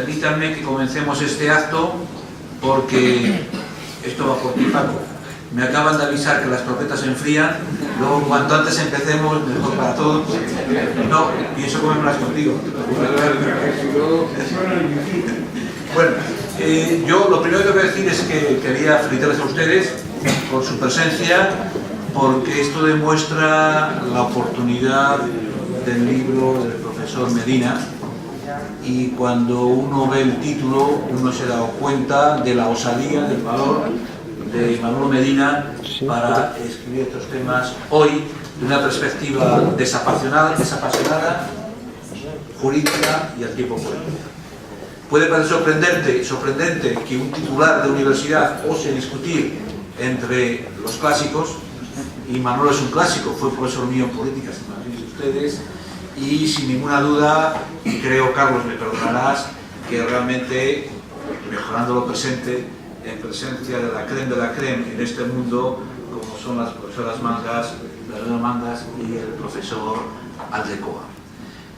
permítanme que comencemos este acto porque esto va por ti, Paco. Me acaban de avisar que las croquetas se enfrían, luego cuanto antes empecemos, mejor para todos. No, pienso comérmelas contigo. Bueno, yo lo primero que voy a decir es que quería felicitarles a ustedes por su presencia, porque esto demuestra la oportunidad del libro del profesor Medina, y cuando uno ve el título uno se da cuenta de la osadía, del valor de Manolo Medina para escribir estos temas hoy de una perspectiva desapasionada, jurídica y al tiempo política. Puede parecer sorprendente que un titular de universidad ose discutir entre los clásicos, y Manolo es un clásico, fue profesor mío en política, si me dicen ustedes, y sin ninguna duda, y creo, Carlos, me perdonarás, que realmente, mejorando lo presente, en presencia de la creme en este mundo, como son las profesoras Mangas, Bernardo Mangas y el profesor Aldecoa.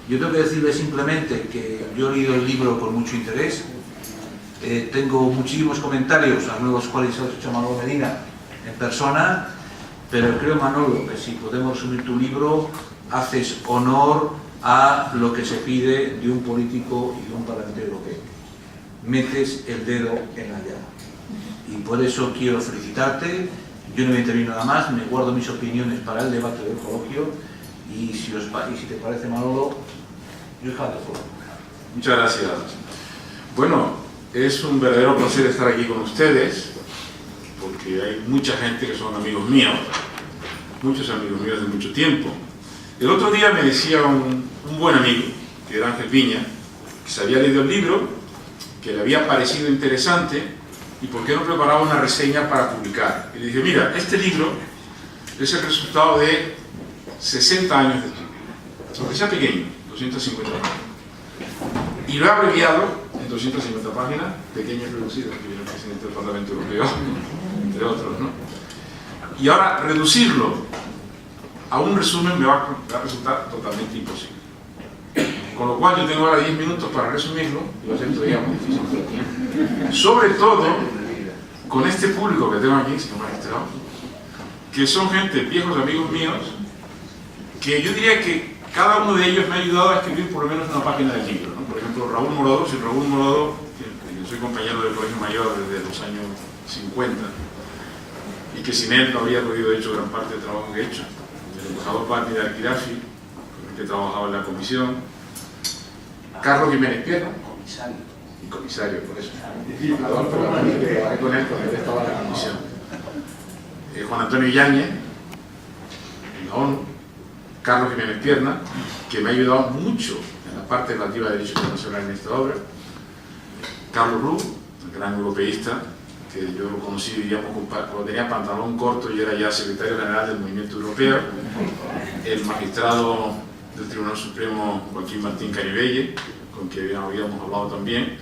Yo tengo que decirles simplemente que yo he leído el libro con mucho interés, tengo muchísimos comentarios, algunos de los cuales ha hecho Manolo Medina en persona, pero creo, Manolo, que si podemos resumir tu libro, haces honor a lo que se pide de un político y de un parlamentario europeo. Metes el dedo en la llaga. Y por eso quiero felicitarte. Yo no voy a intervenir nada más, me guardo mis opiniones para el debate del coloquio, y si te parece, Manolo, yo jalo fuego. Muchas gracias. Bueno, es un verdadero placer estar aquí con ustedes, porque hay mucha gente que son amigos míos, muchos amigos míos de mucho tiempo. El otro día me decía un buen amigo, que era Ángel Viña, que se había leído el libro, que le había parecido interesante, y por qué no preparaba una reseña para publicar. Y le dije, mira, este libro es el resultado de 60 años de estudio, aunque sea pequeño, 250 páginas. Y lo he abreviado en 250 páginas, pequeño y reducido, que viene el presidente del Parlamento Europeo, entre otros, ¿no? Y ahora reducirlo a un resumen me va a resultar totalmente imposible. Con lo cual yo tengo ahora 10 minutos para resumirlo, y lo siento, digamos, difícil. Sobre todo con este público que tengo aquí, señor magistrado, que son gente, viejos amigos míos, que yo diría que cada uno de ellos me ha ayudado a escribir por lo menos una página del libro, ¿no? Por ejemplo, Raúl Morodo, que yo soy compañero del Colegio Mayor desde los años 50, y que sin él no habría podido hecho gran parte del trabajo que he hecho. El embajador Patti de Arquirafi, con el que trabajaba en la comisión. Carlos Jiménez Pierna, comisario, por eso. Embajador, pero también que trabajé con él cuando él estaba en la comisión. Juan Antonio Yáñez, en la ONU. Carlos Jiménez Pierna, que me ha ayudado mucho en la parte relativa de Derecho Internacional en esta obra. Carlos Rú, el gran europeísta, que yo lo conocí, digamos, cuando tenía pantalón corto y era ya secretario general del Movimiento Europeo. El magistrado del Tribunal Supremo, Joaquín Martín Caribelle, con quien habíamos hablado también.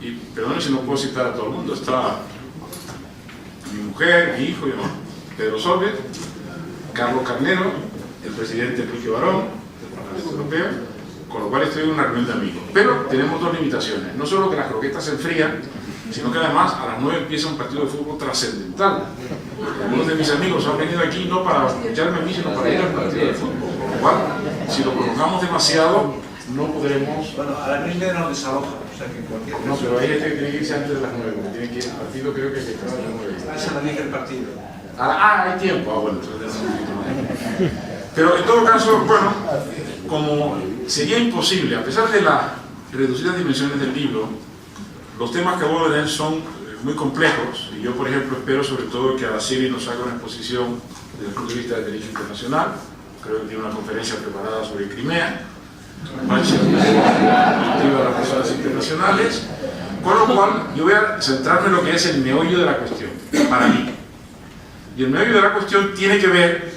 Y perdón si no puedo citar a todo el mundo, está mi mujer, mi hijo, Pedro Solbes, Carlos Carnero, el presidente Enrique Barón, del Parlamento Europeo, con lo cual estoy en una reunión de amigos. Pero tenemos dos limitaciones, no solo que las croquetas se enfrían, sino que además a las 9 empieza un partido de fútbol trascendental. Algunos de mis amigos han venido aquí no para escucharme a mí, sino para ir al partido de fútbol, con lo cual, si lo prolongamos demasiado, no podremos... Bueno, a la primera nos desaloja, o sea que en cualquier caso... No, pero ahí tiene que irse antes de las 9, porque tiene que ir, el partido creo que estará a las 9. Esa la el partido. Hay tiempo, bueno, entonces un poquito más. Pero en todo caso, bueno, como sería imposible, a pesar de las reducidas dimensiones del libro, los temas que abordo en él son muy complejos, y yo, por ejemplo, espero sobre todo que Araceli nos haga una exposición desde el punto de vista del derecho internacional. Creo que tiene una conferencia preparada sobre Crimea, de las personas internacionales, con lo cual yo voy a centrarme en lo que es el meollo de la cuestión, para mí. Y el meollo de la cuestión tiene que ver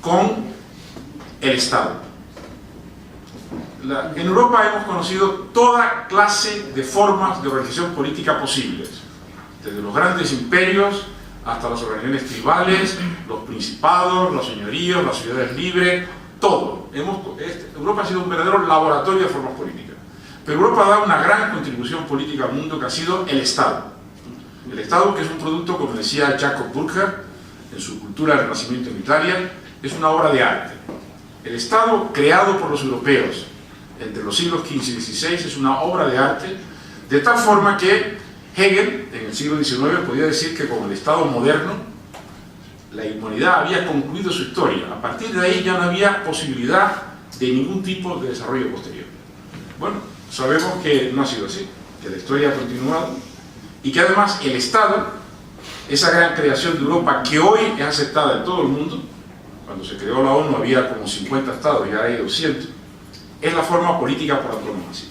con el Estado. En Europa hemos conocido toda clase de formas de organización política posibles, desde los grandes imperios hasta las organizaciones tribales, los principados, los señoríos, las ciudades libres, todo. Europa ha sido un verdadero laboratorio de formas políticas. Pero Europa ha dado una gran contribución política al mundo, que ha sido el Estado. El Estado, que es un producto, como decía Jacob Burckhardt en su Cultura del Renacimiento en Italia, es una obra de arte. El Estado, creado por los europeos entre los siglos XV y XVI, es una obra de arte, de tal forma que Hegel, en el siglo XIX, podía decir que con el Estado moderno la humanidad había concluido su historia. A partir de ahí ya no había posibilidad de ningún tipo de desarrollo posterior. Bueno, sabemos que no ha sido así, que la historia ha continuado y que además el Estado, esa gran creación de Europa que hoy es aceptada en todo el mundo, cuando se creó la ONU había como 50 estados y ahora hay 200, es la forma política por antonomasia.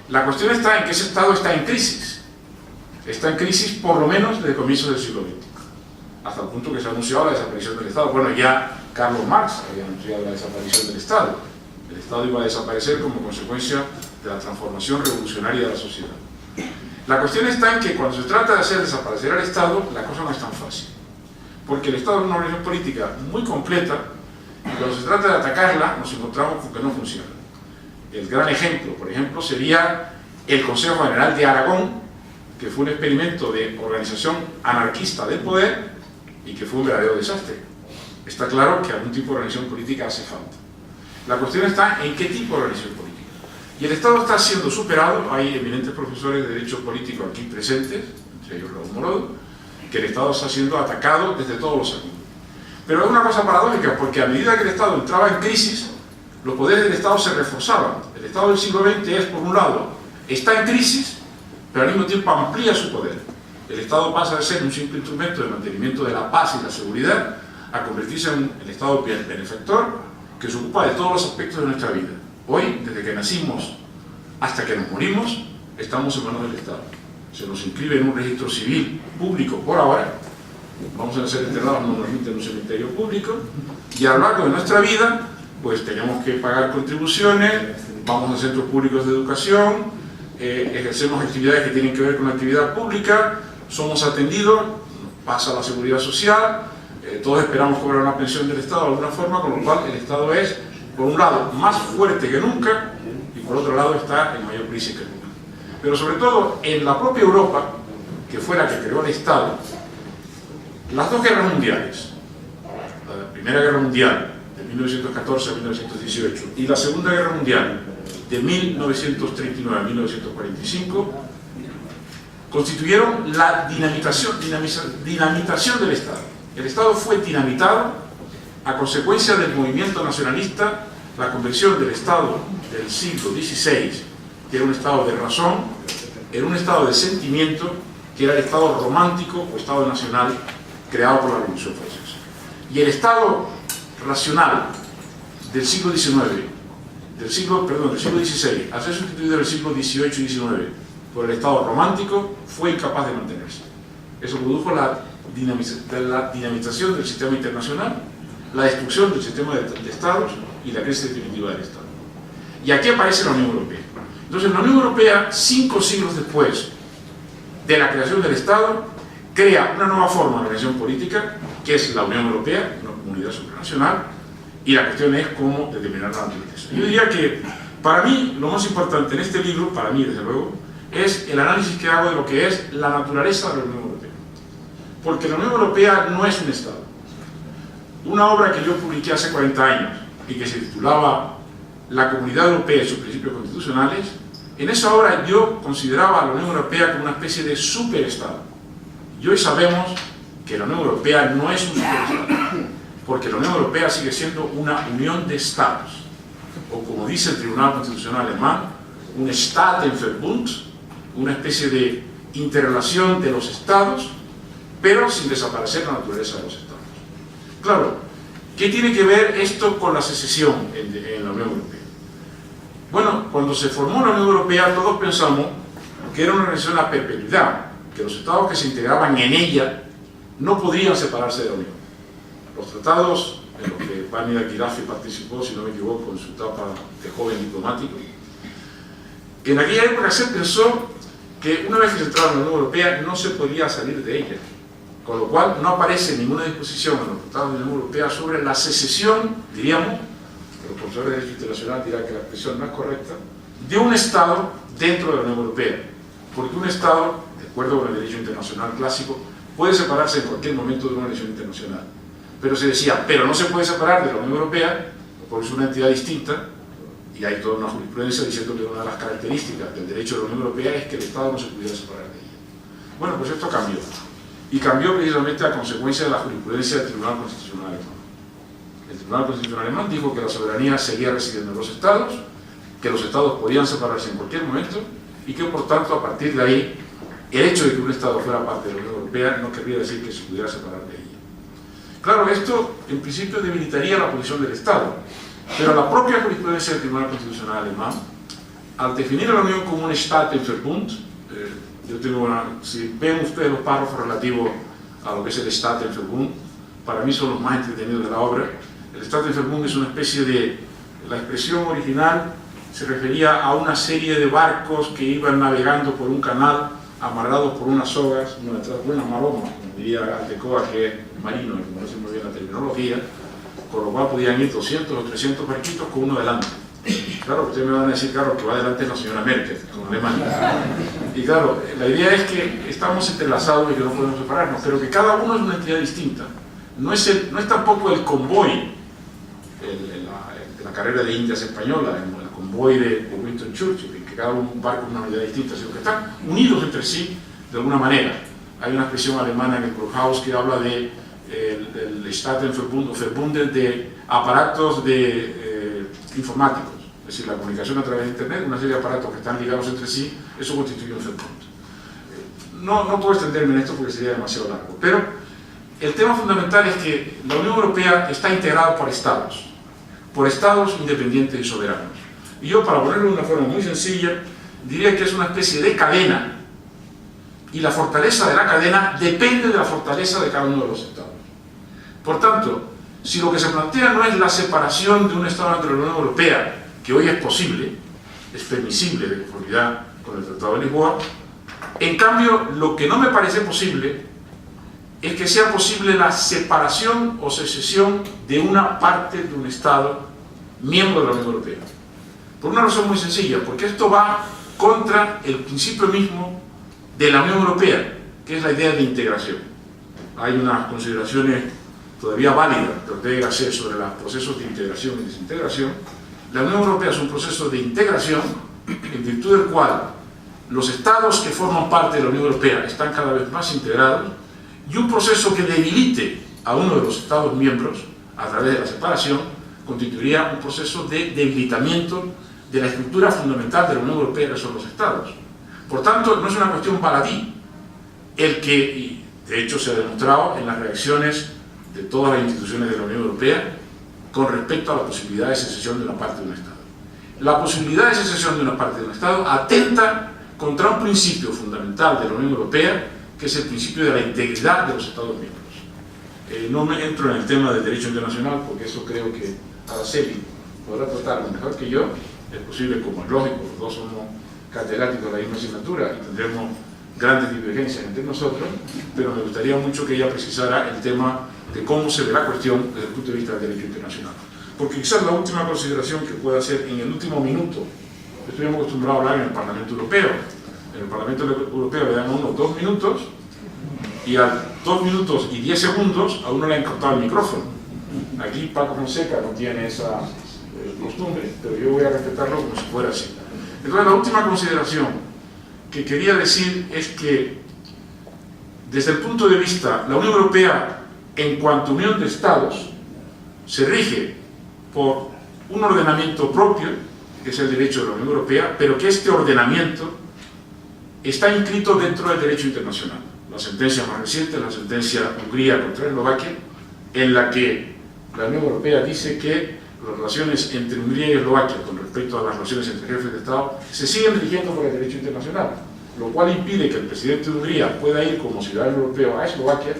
La cuestión está en que ese Estado está en crisis. Está en crisis por lo menos desde comienzos del siglo XX, hasta el punto que se ha anunciado la desaparición del Estado. Bueno, ya Karl Marx había anunciado la desaparición del Estado. El Estado iba a desaparecer como consecuencia de la transformación revolucionaria de la sociedad. La cuestión está en que cuando se trata de hacer desaparecer al Estado, la cosa no es tan fácil. Porque el Estado es una organización política muy completa y cuando se trata de atacarla nos encontramos con que no funciona. El gran ejemplo, por ejemplo, sería el Consejo General de Aragón, que fue un experimento de organización anarquista del poder y que fue un verdadero desastre. Está claro que algún tipo de organización política hace falta. La cuestión está en qué tipo de organización política. Y el Estado está siendo superado. Hay eminentes profesores de derecho político aquí presentes, entre ellos Raúl Morodo, que el Estado está siendo atacado desde todos los ángulos. Pero es una cosa paradójica, porque a medida que el Estado entraba en crisis, los poderes del Estado se reforzaban. El Estado del siglo XX es, por un lado, está en crisis, pero al mismo tiempo amplía su poder. El Estado pasa de ser un simple instrumento de mantenimiento de la paz y la seguridad a convertirse en el Estado benefactor que se ocupa de todos los aspectos de nuestra vida. Hoy, desde que nacimos hasta que nos morimos, estamos en manos del Estado. Se nos inscribe en un registro civil público por ahora, vamos a ser enterrados normalmente en un cementerio público, y a lo largo de nuestra vida, pues tenemos que pagar contribuciones, vamos a centros públicos de educación, ejercemos actividades que tienen que ver con la actividad pública, somos atendidos, pasa la seguridad social, todos esperamos cobrar una pensión del Estado de alguna forma, con lo cual el Estado es, por un lado, más fuerte que nunca y por otro lado está en mayor crisis que nunca. Pero sobre todo en la propia Europa, que fue la que creó el Estado, las dos guerras mundiales, la Primera Guerra Mundial de 1914 a 1918 y la Segunda Guerra Mundial de 1939 a 1945, constituyeron la dinamitación del Estado. El Estado fue dinamitado a consecuencia del movimiento nacionalista, la conversión del Estado del siglo XVI, que era un Estado de razón, en un Estado de sentimiento, que era el Estado romántico o Estado nacional creado por la Revolución Francesa. Y el Estado racional del siglo XIX, del siglo XVI, al ser sustituido en el siglo XVIII y XIX por el Estado romántico, fue incapaz de mantenerse. Eso produjo la dinamización del sistema internacional, la destrucción del sistema de Estados y la crisis definitiva del Estado. Y aquí aparece la Unión Europea. Entonces, la Unión Europea, 5 siglos después de la creación del Estado, crea una nueva forma de organización política, que es la Unión Europea, una comunidad supranacional, y la cuestión es cómo determinar la naturaleza. Yo diría que, para mí, lo más importante en este libro, para mí desde luego, es el análisis que hago de lo que es la naturaleza de la Unión Europea. Porque la Unión Europea no es un Estado. Una obra que yo publiqué hace 40 años y que se titulaba La Comunidad Europea y sus principios constitucionales, en esa obra yo consideraba a la Unión Europea como una especie de superestado. Y hoy sabemos que la Unión Europea no es un superestado, porque la Unión Europea sigue siendo una unión de estados, o como dice el Tribunal Constitucional alemán, un Staatenverbund, una especie de interrelación de los estados, pero sin desaparecer la naturaleza de los estados. Claro, ¿qué tiene que ver esto con la secesión en la Unión Europea? Bueno, cuando se formó la Unión Europea todos pensamos que era una organización a perpetuidad, que los estados que se integraban en ella no podían separarse de la Unión. Los tratados en los que Bani Aguirafi participó, si no me equivoco, en su etapa de joven diplomático, en aquella época se pensó que una vez que se entraba en la Unión Europea no se podía salir de ella, con lo cual no aparece ninguna disposición en los tratados de la Unión Europea sobre la secesión, diríamos, los profesores de Derecho Internacional dirán que la expresión no es correcta, de un Estado dentro de la Unión Europea, porque un Estado, de acuerdo con el derecho internacional clásico, puede separarse en cualquier momento de una relación internacional. Pero se decía, pero no se puede separar de la Unión Europea, porque es una entidad distinta, y hay toda una jurisprudencia diciendo que una de las características del derecho de la Unión Europea es que el Estado no se pudiera separar de ella. Bueno, pues esto cambió. Y cambió precisamente a consecuencia de la jurisprudencia del Tribunal Constitucional Alemán. El Tribunal Constitucional Alemán dijo que la soberanía seguía residiendo en los Estados, que los Estados podían separarse en cualquier momento, y que por tanto, a partir de ahí, el hecho de que un Estado fuera parte de la Unión Europea no querría decir que se pudiera separar de ella. Claro, esto en principio debilitaría la posición del Estado, pero la propia jurisprudencia del Tribunal Constitucional Alemán, al definir a la Unión como un Staatenverbund, yo tengo si ven ustedes los párrafos relativos a lo que es el Staatenverbund, para mí son los más entretenidos de la obra. El Staatenverbund es una especie de, la expresión original se refería a una serie de barcos que iban navegando por un canal amarrados por unas sogas, una maroma, como diría Aldecoa, que es marino, y conoce muy bien la terminología, con lo cual podían ir 200 o 300 barquitos con uno delante. Claro, ustedes me van a decir, claro, que va delante la señora Merkel, con Alemania. Y claro, la idea es que estamos entrelazados y que no podemos separarnos, pero que cada uno es una entidad distinta. No es tampoco el convoy, la carrera de Indias española, el convoy de Winston Churchill, en que cada barco es una unidad distinta, sino que están unidos entre sí de alguna manera. Hay una expresión alemana en el Brughaus que habla de el Staatenverbund o Verbunde de aparatos informáticos, es decir, la comunicación a través de Internet, una serie de aparatos que están ligados entre sí, eso constituye un Verbund. No puedo extenderme en esto porque sería demasiado largo, pero el tema fundamental es que la Unión Europea está integrada por estados independientes y soberanos. Y yo, para ponerlo de una forma muy sencilla, diría que es una especie de cadena, y la fortaleza de la cadena depende de la fortaleza de cada uno de los estados. Por tanto, si lo que se plantea no es la separación de un Estado dentro de la Unión Europea, que hoy es posible, es permisible de conformidad con el Tratado de Lisboa, en cambio, lo que no me parece posible es que sea posible la separación o secesión de una parte de un Estado miembro de la Unión Europea. Por una razón muy sencilla, porque esto va contra el principio mismo de la Unión Europea, que es la idea de integración. Hay unas consideraciones todavía válidas de Ortega y Gasset sobre los procesos de integración y desintegración. La Unión Europea es un proceso de integración en virtud del cual los estados que forman parte de la Unión Europea están cada vez más integrados, y un proceso que debilite a uno de los estados miembros a través de la separación constituiría un proceso de debilitamiento de la estructura fundamental de la Unión Europea, que son los estados. Por tanto, no es una cuestión baladí el que, y de hecho se ha demostrado en las reacciones de todas las instituciones de la Unión Europea con respecto a la posibilidad de secesión de una parte de un Estado. La posibilidad de secesión de una parte de un Estado atenta contra un principio fundamental de la Unión Europea, que es el principio de la integridad de los Estados miembros. No me entro en el tema del derecho internacional, porque eso creo que Araceli podrá tratarlo mejor que yo. Es posible, como es lógico, los dos somos catedráticos de la misma asignatura y tendremos grandes divergencias entre nosotros, pero me gustaría mucho que ella precisara el tema de cómo se ve la cuestión desde el punto de vista del derecho internacional. Porque quizás la última consideración que pueda hacer en el último minuto, estuvimos acostumbrados a hablar en el Parlamento Europeo. En el Parlamento Europeo le dan a uno 2 minutos, y a 2 minutos y 10 segundos a uno le han cortado el micrófono. Aquí Paco Fonseca no tiene esa costumbre, pero yo voy a respetarlo como si fuera así. Entonces, la última consideración que quería decir es que, desde el punto de vista, la Unión Europea, en cuanto a unión de Estados, se rige por un ordenamiento propio, que es el derecho de la Unión Europea, pero que este ordenamiento está inscrito dentro del derecho internacional. La sentencia más reciente, la sentencia Hungría contra Eslovaquia, en la que la Unión Europea dice que las relaciones entre Hungría y Eslovaquia con respecto a las relaciones entre jefes de Estado se siguen rigiendo por el derecho internacional, lo cual impide que el presidente de Hungría pueda ir como ciudadano europeo a Eslovaquia,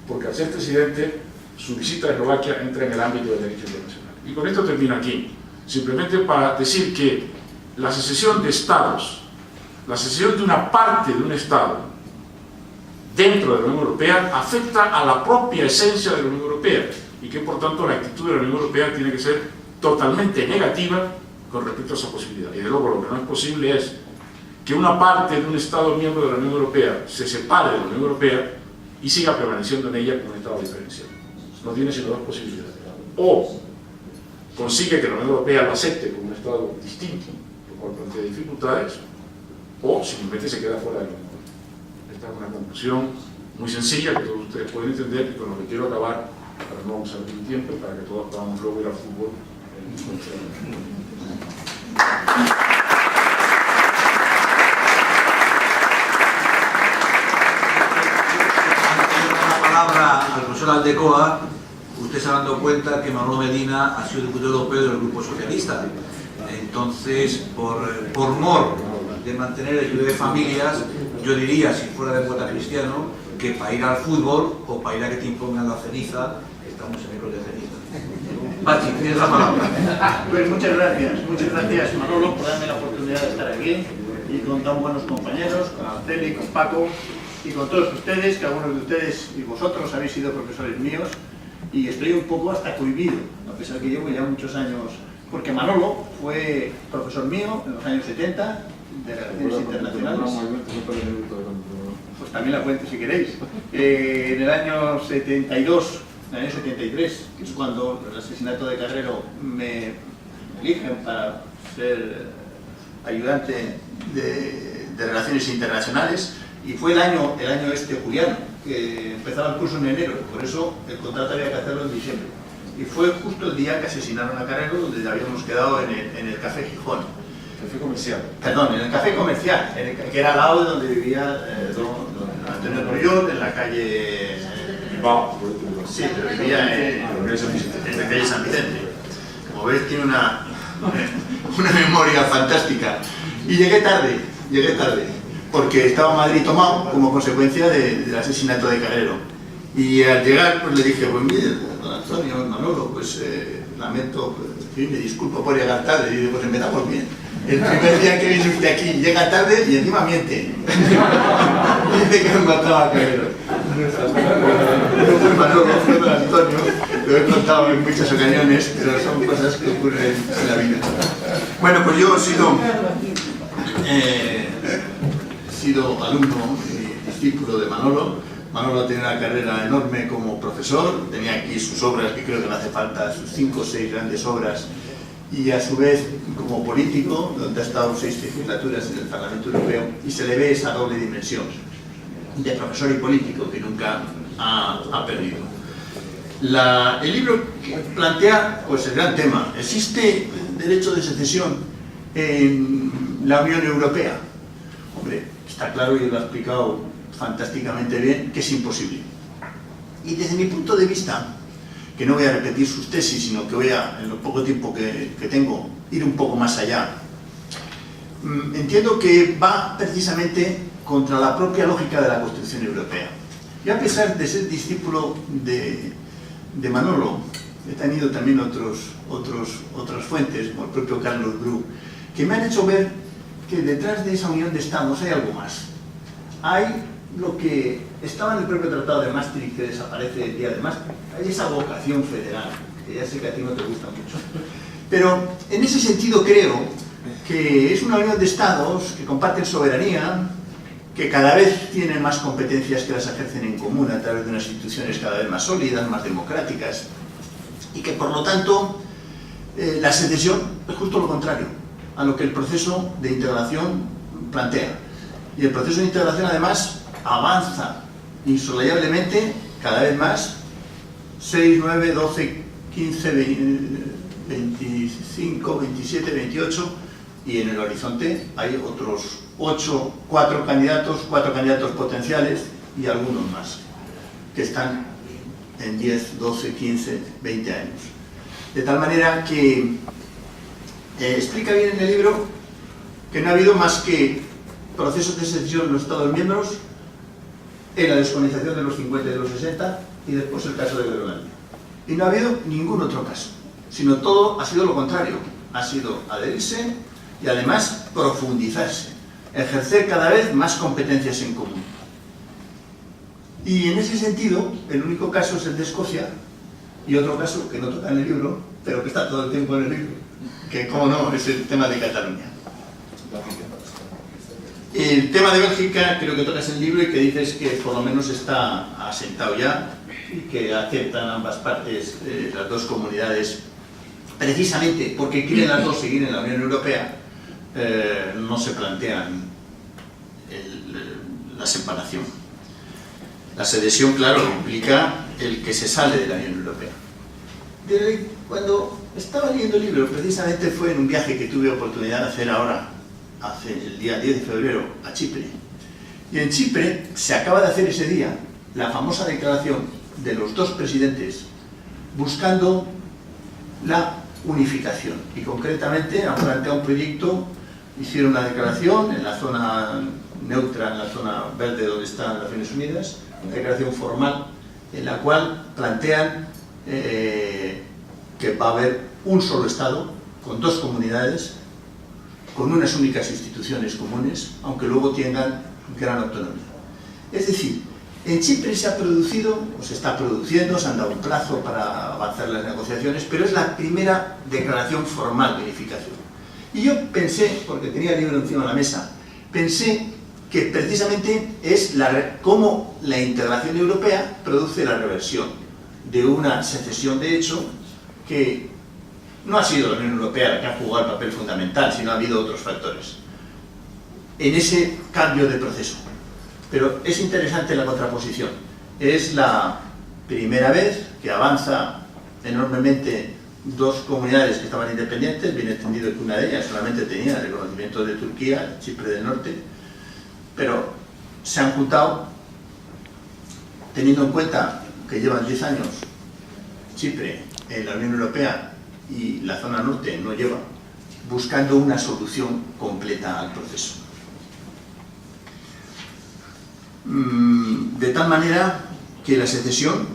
porque al ser presidente su visita a Eslovaquia entra en el ámbito del derecho internacional. Y con esto termino aquí, simplemente para decir que la secesión de Estados, la secesión de una parte de un Estado dentro de la Unión Europea afecta a la propia esencia de la Unión Europea, y que por tanto la actitud de la Unión Europea tiene que ser totalmente negativa con respecto a esa posibilidad. Y de luego lo que no es posible es que una parte de un Estado miembro de la Unión Europea se separe de la Unión Europea y siga permaneciendo en ella como un Estado diferenciado. No tiene sino dos posibilidades. O consigue que la Unión Europea lo acepte como un Estado distinto, lo cual plantea dificultades, o simplemente se queda fuera de la Unión Europea. Esta es una conclusión muy sencilla que todos ustedes pueden entender y con lo que quiero acabar, para no abusar de mi tiempo, para que todos podamos luego ir al fútbol. Al profesor Aldecoa, usted se ha dado cuenta que Manolo Medina ha sido diputado europeo del Grupo Socialista. Entonces, por mor de mantener el equilibrio de familias, yo diría, si fuera demócrata cristiano, que para ir al fútbol o para ir a que te impongan la ceniza, estamos en el de ceniza. Pachi, tienes la palabra. Pues muchas gracias Manolo por darme la oportunidad de estar aquí y con tan buenos compañeros, con Arceli, con Paco y con todos ustedes, que algunos de ustedes y vosotros habéis sido profesores míos, y estoy un poco hasta cohibido, a pesar que llevo ya muchos años, porque Manolo fue profesor mío en los años 70 de Relaciones Internacionales. Pues también la cuento si queréis. En el año 72, en el año 73, que es cuando el asesinato de Carrero me eligen para ser ayudante de Relaciones Internacionales. Y fue el año Juliano, que empezaba el curso en enero, por eso el contrato había que hacerlo en diciembre. Y fue justo el día que asesinaron a Carrero, donde ya habíamos quedado en el Café Gijón. Café Comercial. Perdón, en el Café Comercial, que era al lado de donde vivía don Antonio Puyol, en la calle... Sí, pero vivía en la calle San Vicente. Como veis, tiene una memoria fantástica. Y llegué tarde. Porque estaba Madrid tomado como consecuencia del asesinato de Carrero. Y al llegar, pues le dije, pues mire, don Antonio, Manolo, pues lamento, me disculpo por llegar tarde. Y digo, pues empezamos bien. El primer día que viene usted aquí llega tarde y encima miente. Dice que me mataba a Carrero. No fue Manolo, fue don Antonio. Lo he contado en muchas ocasiones, pero son cosas que ocurren en la vida. Bueno, pues yo he sido alumno y discípulo de Manolo. Manolo tenía una carrera enorme como profesor, tenía aquí sus obras, que creo que no hace falta, sus 5 o 6 grandes obras, y a su vez como político, donde ha estado 6 legislaturas en el Parlamento Europeo, y se le ve esa doble dimensión de profesor y político que nunca ha perdido. El libro plantea pues, el gran tema: ¿existe derecho de secesión en la Unión Europea? Hombre, está claro, y lo ha explicado fantásticamente bien, que es imposible. Y desde mi punto de vista, que no voy a repetir sus tesis, sino que voy a, en lo poco tiempo que tengo, ir un poco más allá, entiendo que va precisamente contra la propia lógica de la Constitución Europea. Yo, a pesar de ser discípulo de Manolo, he tenido también otras fuentes, como el propio Carlos Bru, que me han hecho ver que detrás de esa unión de Estados hay algo más. Hay lo que estaba en el propio Tratado de Maastricht, que desaparece el día de Maastricht. Hay esa vocación federal, que ya sé que a ti no te gusta mucho. Pero en ese sentido creo que es una unión de Estados que comparten soberanía, que cada vez tienen más competencias que las ejercen en común a través de unas instituciones cada vez más sólidas, más democráticas, y que por lo tanto la secesión es justo lo contrario a lo que el proceso de integración plantea. Y el proceso de integración además avanza insolayablemente cada vez más, 6, 9, 12, 15, 25, 27, 28, y en el horizonte hay otros 4 candidatos potenciales y algunos más, que están en 10, 12, 15, 20 años. De tal manera que explica bien en el libro que no ha habido más que procesos de secesión en los Estados miembros, en la descolonización de los 50 y de los 60, y después el caso de Groenlandia. Y no ha habido ningún otro caso, sino todo ha sido lo contrario. Ha sido adherirse y además profundizarse, ejercer cada vez más competencias en común. Y en ese sentido, el único caso es el de Escocia, Y otro caso que no toca en el libro, pero que está todo el tiempo en el libro, que cómo no, es el tema de Cataluña. El tema de Bélgica creo que tocas en el libro y que dices que por lo menos está asentado ya y que aceptan ambas partes, las dos comunidades, precisamente porque quieren las dos seguir en la Unión Europea, no se plantean la separación. La secesión, claro, implica el que se sale de la Unión Europea. Cuando estaba leyendo el libro, precisamente fue en un viaje que tuve oportunidad de hacer ahora, el día 10 de febrero, a Chipre. Y en Chipre se acaba de hacer ese día la famosa declaración de los dos presidentes buscando la unificación. Y concretamente han planteado un proyecto, hicieron una declaración en la zona neutra, en la zona verde donde están las Naciones Unidas, una declaración formal en la cual plantean que va a haber un solo Estado con dos comunidades, con unas únicas instituciones comunes, aunque luego tengan gran autonomía. Es decir, en Chipre se ha producido, o se está produciendo, se han dado un plazo para avanzar las negociaciones, pero es la primera declaración formal de unificación. Y yo pensé, porque tenía el libro encima de la mesa, pensé que precisamente es cómo la integración europea produce la reversión de una secesión de hecho que no ha sido la Unión Europea la que ha jugado el papel fundamental, sino ha habido otros factores en ese cambio de proceso. Pero es interesante la contraposición. Es la primera vez que avanza enormemente dos comunidades que estaban independientes, bien entendido que una de ellas solamente tenía el reconocimiento de Turquía, Chipre del Norte, pero se han juntado, teniendo en cuenta que llevan 10 años Chipre en la Unión Europea y la zona norte no lleva, buscando una solución completa al proceso. De tal manera que la secesión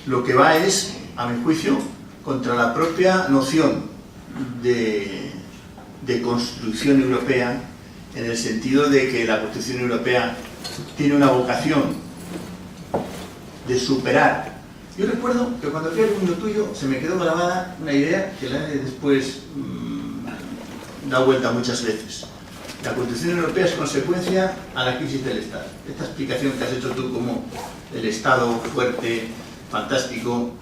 lo que va es, a mi juicio, contra la propia noción de construcción europea, en el sentido de que la construcción europea tiene una vocación de superar. Yo recuerdo que cuando fui al mundo tuyo se me quedó grabada una idea que la he después dado vuelta muchas veces. La construcción europea es consecuencia a la crisis del Estado. Esta explicación que has hecho tú como el Estado fuerte, fantástico,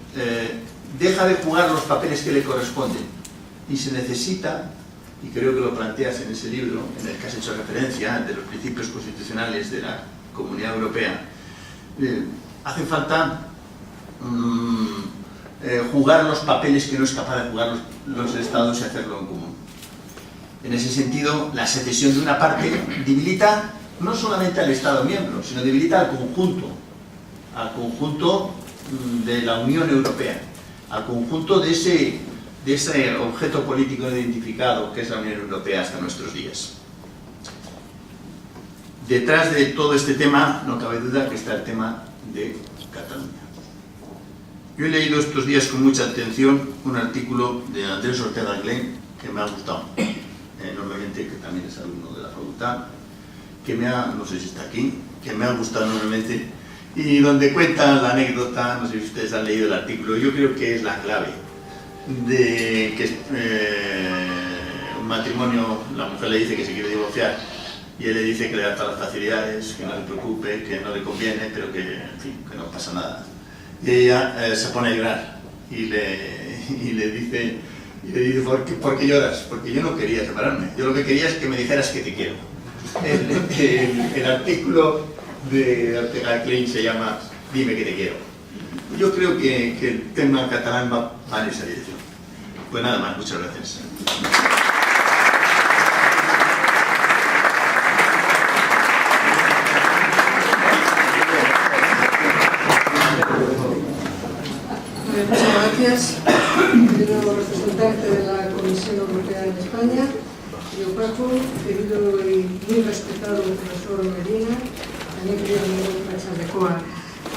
deja de jugar los papeles que le corresponden y se necesita, y creo que lo planteas en ese libro, en el que has hecho referencia de los principios constitucionales de la Comunidad Europea, hace falta jugar los papeles que no es capaz de jugar los Estados y hacerlo en común. En ese sentido, la secesión de una parte debilita no solamente al Estado miembro, sino debilita al conjunto de la Unión Europea, al conjunto de ese objeto político identificado que es la Unión Europea hasta nuestros días. Detrás de todo este tema, no cabe duda que está el tema de Cataluña. Yo he leído estos días con mucha atención un artículo de Andrés Ortega Glen que me ha gustado enormemente, que también es alumno de la facultad, no sé si está aquí, que me ha gustado enormemente, y donde cuenta la anécdota, no sé si ustedes han leído el artículo, yo creo que es la clave de que un matrimonio, la mujer le dice que se quiere divorciar y él le dice que le da todas las facilidades, que no le preocupe, que no le conviene, pero que, en fin, que no pasa nada. Y ella se pone a llorar y le dice, ¿por qué lloras? Porque yo no quería separarme, yo lo que quería es que me dijeras que te quiero. El artículo de Ortega Klein se llama Dime que te quiero. Yo creo que el tema catalán va en esa dirección. Pues nada más, muchas gracias. Muchas gracias. Querido representante de la Comisión Europea en España, yo Paco, querido y muy respetado profesor Medina, también querido amigo Pachaldecoa,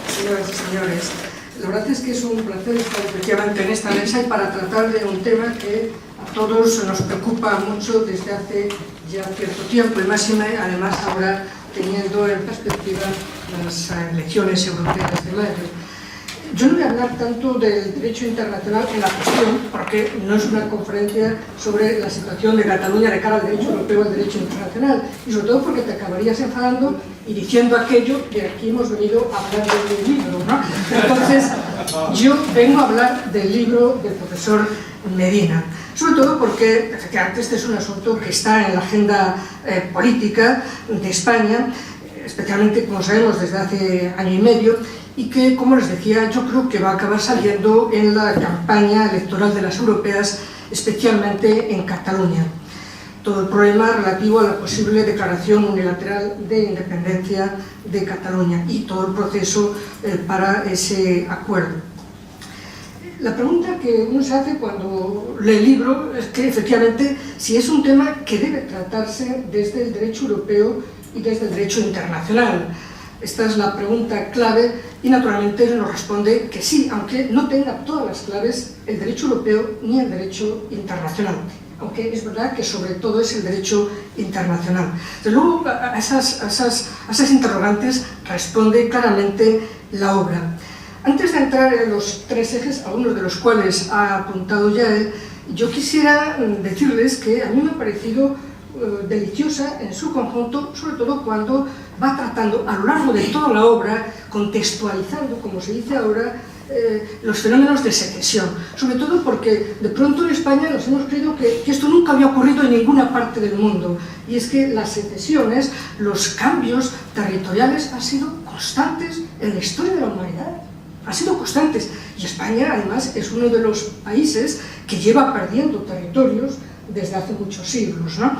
señoras y señores. La verdad es que es un placer estar efectivamente en esta mesa y para tratar de un tema que a todos nos preocupa mucho desde hace ya cierto tiempo y máxime, además ahora teniendo en perspectiva las elecciones europeas del año. Yo no voy a hablar tanto del derecho internacional en la cuestión, porque no es una conferencia sobre la situación de Cataluña de cara al derecho europeo al derecho internacional, y sobre todo porque te acabarías enfadando y diciendo aquello de aquí hemos venido a hablar del libro, ¿no? Entonces, yo vengo a hablar del libro del profesor Medina, sobre todo porque efectivamente este es un asunto que está en la agenda política de España, especialmente, como sabemos, desde hace año y medio, y que, como les decía, yo creo que va a acabar saliendo en la campaña electoral de las europeas, especialmente en Cataluña. Todo el problema relativo a la posible declaración unilateral de independencia de Cataluña y todo el proceso para ese acuerdo. La pregunta que uno se hace cuando lee el libro es que, efectivamente, si es un tema que debe tratarse desde el derecho europeo y desde el derecho internacional. Esta es la pregunta clave y naturalmente nos responde que sí, aunque no tenga todas las claves el derecho europeo ni el derecho internacional, aunque es verdad que sobre todo es el derecho internacional. Desde luego a esas interrogantes responde claramente la obra. Antes de entrar en los tres ejes, algunos de los cuales ha apuntado ya él, yo quisiera decirles que a mí me ha parecido deliciosa en su conjunto, sobre todo cuando va tratando a lo largo de toda la obra, contextualizando, como se dice ahora, los fenómenos de secesión, sobre todo porque de pronto en España nos hemos creído que esto nunca había ocurrido en ninguna parte del mundo, y es que las secesiones, los cambios territoriales han sido constantes en la historia de la humanidad, han sido constantes, y España además es uno de los países que lleva perdiendo territorios desde hace muchos siglos, ¿no?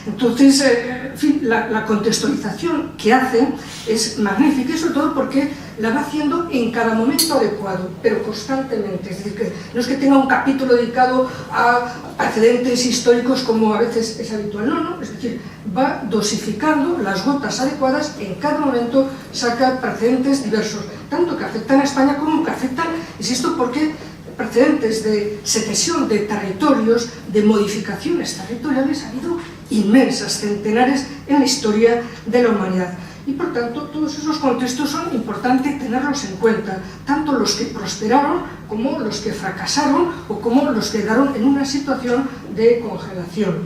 Entonces, en fin, la contextualización que hace es magnífica, y sobre todo porque la va haciendo en cada momento adecuado, pero constantemente. Es decir, que no es que tenga un capítulo dedicado a precedentes históricos como a veces es habitual, no, es decir, va dosificando las gotas adecuadas, en cada momento saca precedentes diversos, tanto que afectan a España como que afectan, insisto, porque precedentes de secesión de territorios, de modificaciones territoriales, ha habido inmensas, centenares en la historia de la humanidad. Y por tanto, todos esos contextos son importantes tenerlos en cuenta, tanto los que prosperaron como los que fracasaron o como los que quedaron en una situación de congelación.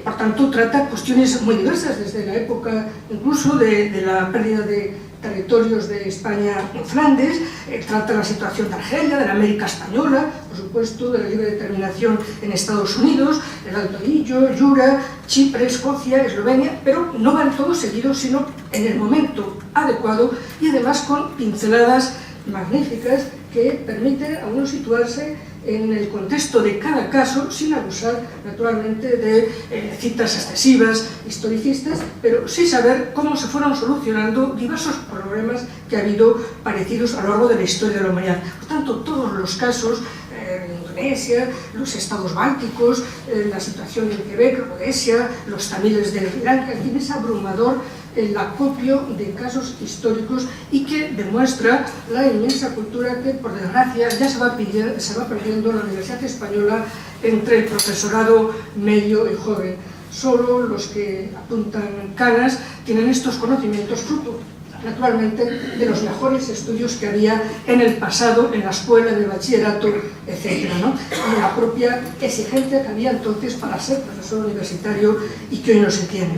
Por tanto, trata cuestiones muy diversas, desde la época incluso de la pérdida de territorios de España en Flandes, trata la situación de Argelia, de la América Española, por supuesto, de la libre determinación en Estados Unidos, el Alto Illo, Jura, Chipre, Escocia, Eslovenia, pero no van todos seguidos, sino en el momento adecuado y además con pinceladas magníficas que permiten a uno situarse en el contexto de cada caso, sin abusar naturalmente de citas excesivas, historicistas, pero sí saber cómo se fueron solucionando diversos problemas que ha habido parecidos a lo largo de la historia de la humanidad. Por tanto, todos los casos, Indonesia, los estados bálticos, la situación en Quebec, Rhodesia, los tamiles de Sri Lanka, en fin, es abrumador el acopio de casos históricos y que demuestra la inmensa cultura que, por desgracia, ya se va perdiendo en la Universidad Española entre el profesorado medio y joven. Solo los que apuntan canas tienen estos conocimientos fruto, naturalmente, de los mejores estudios que había en el pasado, en la escuela, en el bachillerato, etc., ¿no? Y la propia exigencia que había entonces para ser profesor universitario y que hoy no se tiene.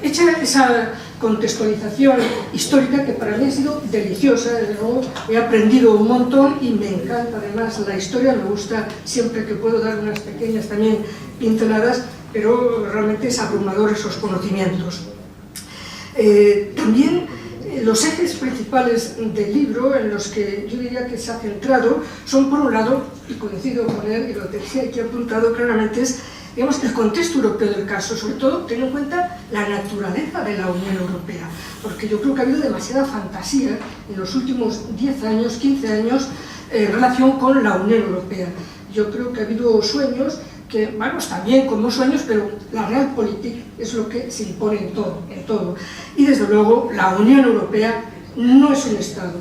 Hecha esa contextualización histórica, que para mí ha sido deliciosa, desde luego he aprendido un montón y me encanta además la historia, me gusta siempre que puedo dar unas pequeñas también pinceladas, pero realmente es abrumador esos conocimientos. También los ejes principales del libro en los que yo diría que se ha centrado son, por un lado, y coincido con él y lo tenía aquí apuntado claramente, es digamos, el contexto europeo del caso, sobre todo teniendo en cuenta la naturaleza de la Unión Europea, porque yo creo que ha habido demasiada fantasía en los últimos 10 años, 15 años, en relación con la Unión Europea. Yo creo que ha habido sueños que, bueno, están bien como sueños, pero la realpolitik es lo que se impone en todo. Y desde luego la Unión Europea no es un Estado,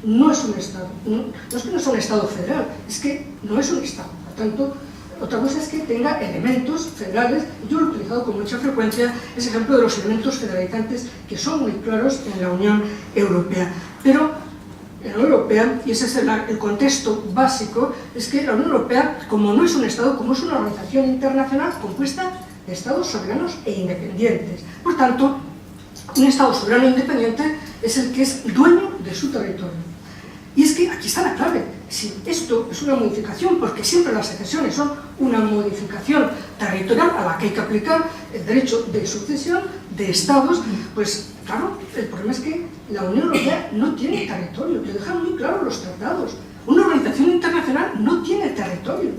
no es un Estado, no es que no sea un Estado federal, es que no es un Estado. Por tanto, otra cosa es que tenga elementos federales, yo lo he utilizado con mucha frecuencia, ese ejemplo de los elementos federalizantes que son muy claros en la Unión Europea. Pero en la Unión Europea, y ese es el contexto básico, es que la Unión Europea, como no es un Estado, como es una organización internacional compuesta de Estados soberanos e independientes. Por tanto, un Estado soberano e independiente es el que es dueño de su territorio. Y es que aquí está la clave. Si esto es una modificación, porque siempre las excesiones son una modificación territorial a la que hay que aplicar el derecho de sucesión de Estados, pues claro, el problema es que la Unión Europea no tiene territorio, lo dejan muy claro los tratados. Una organización internacional no tiene territorio,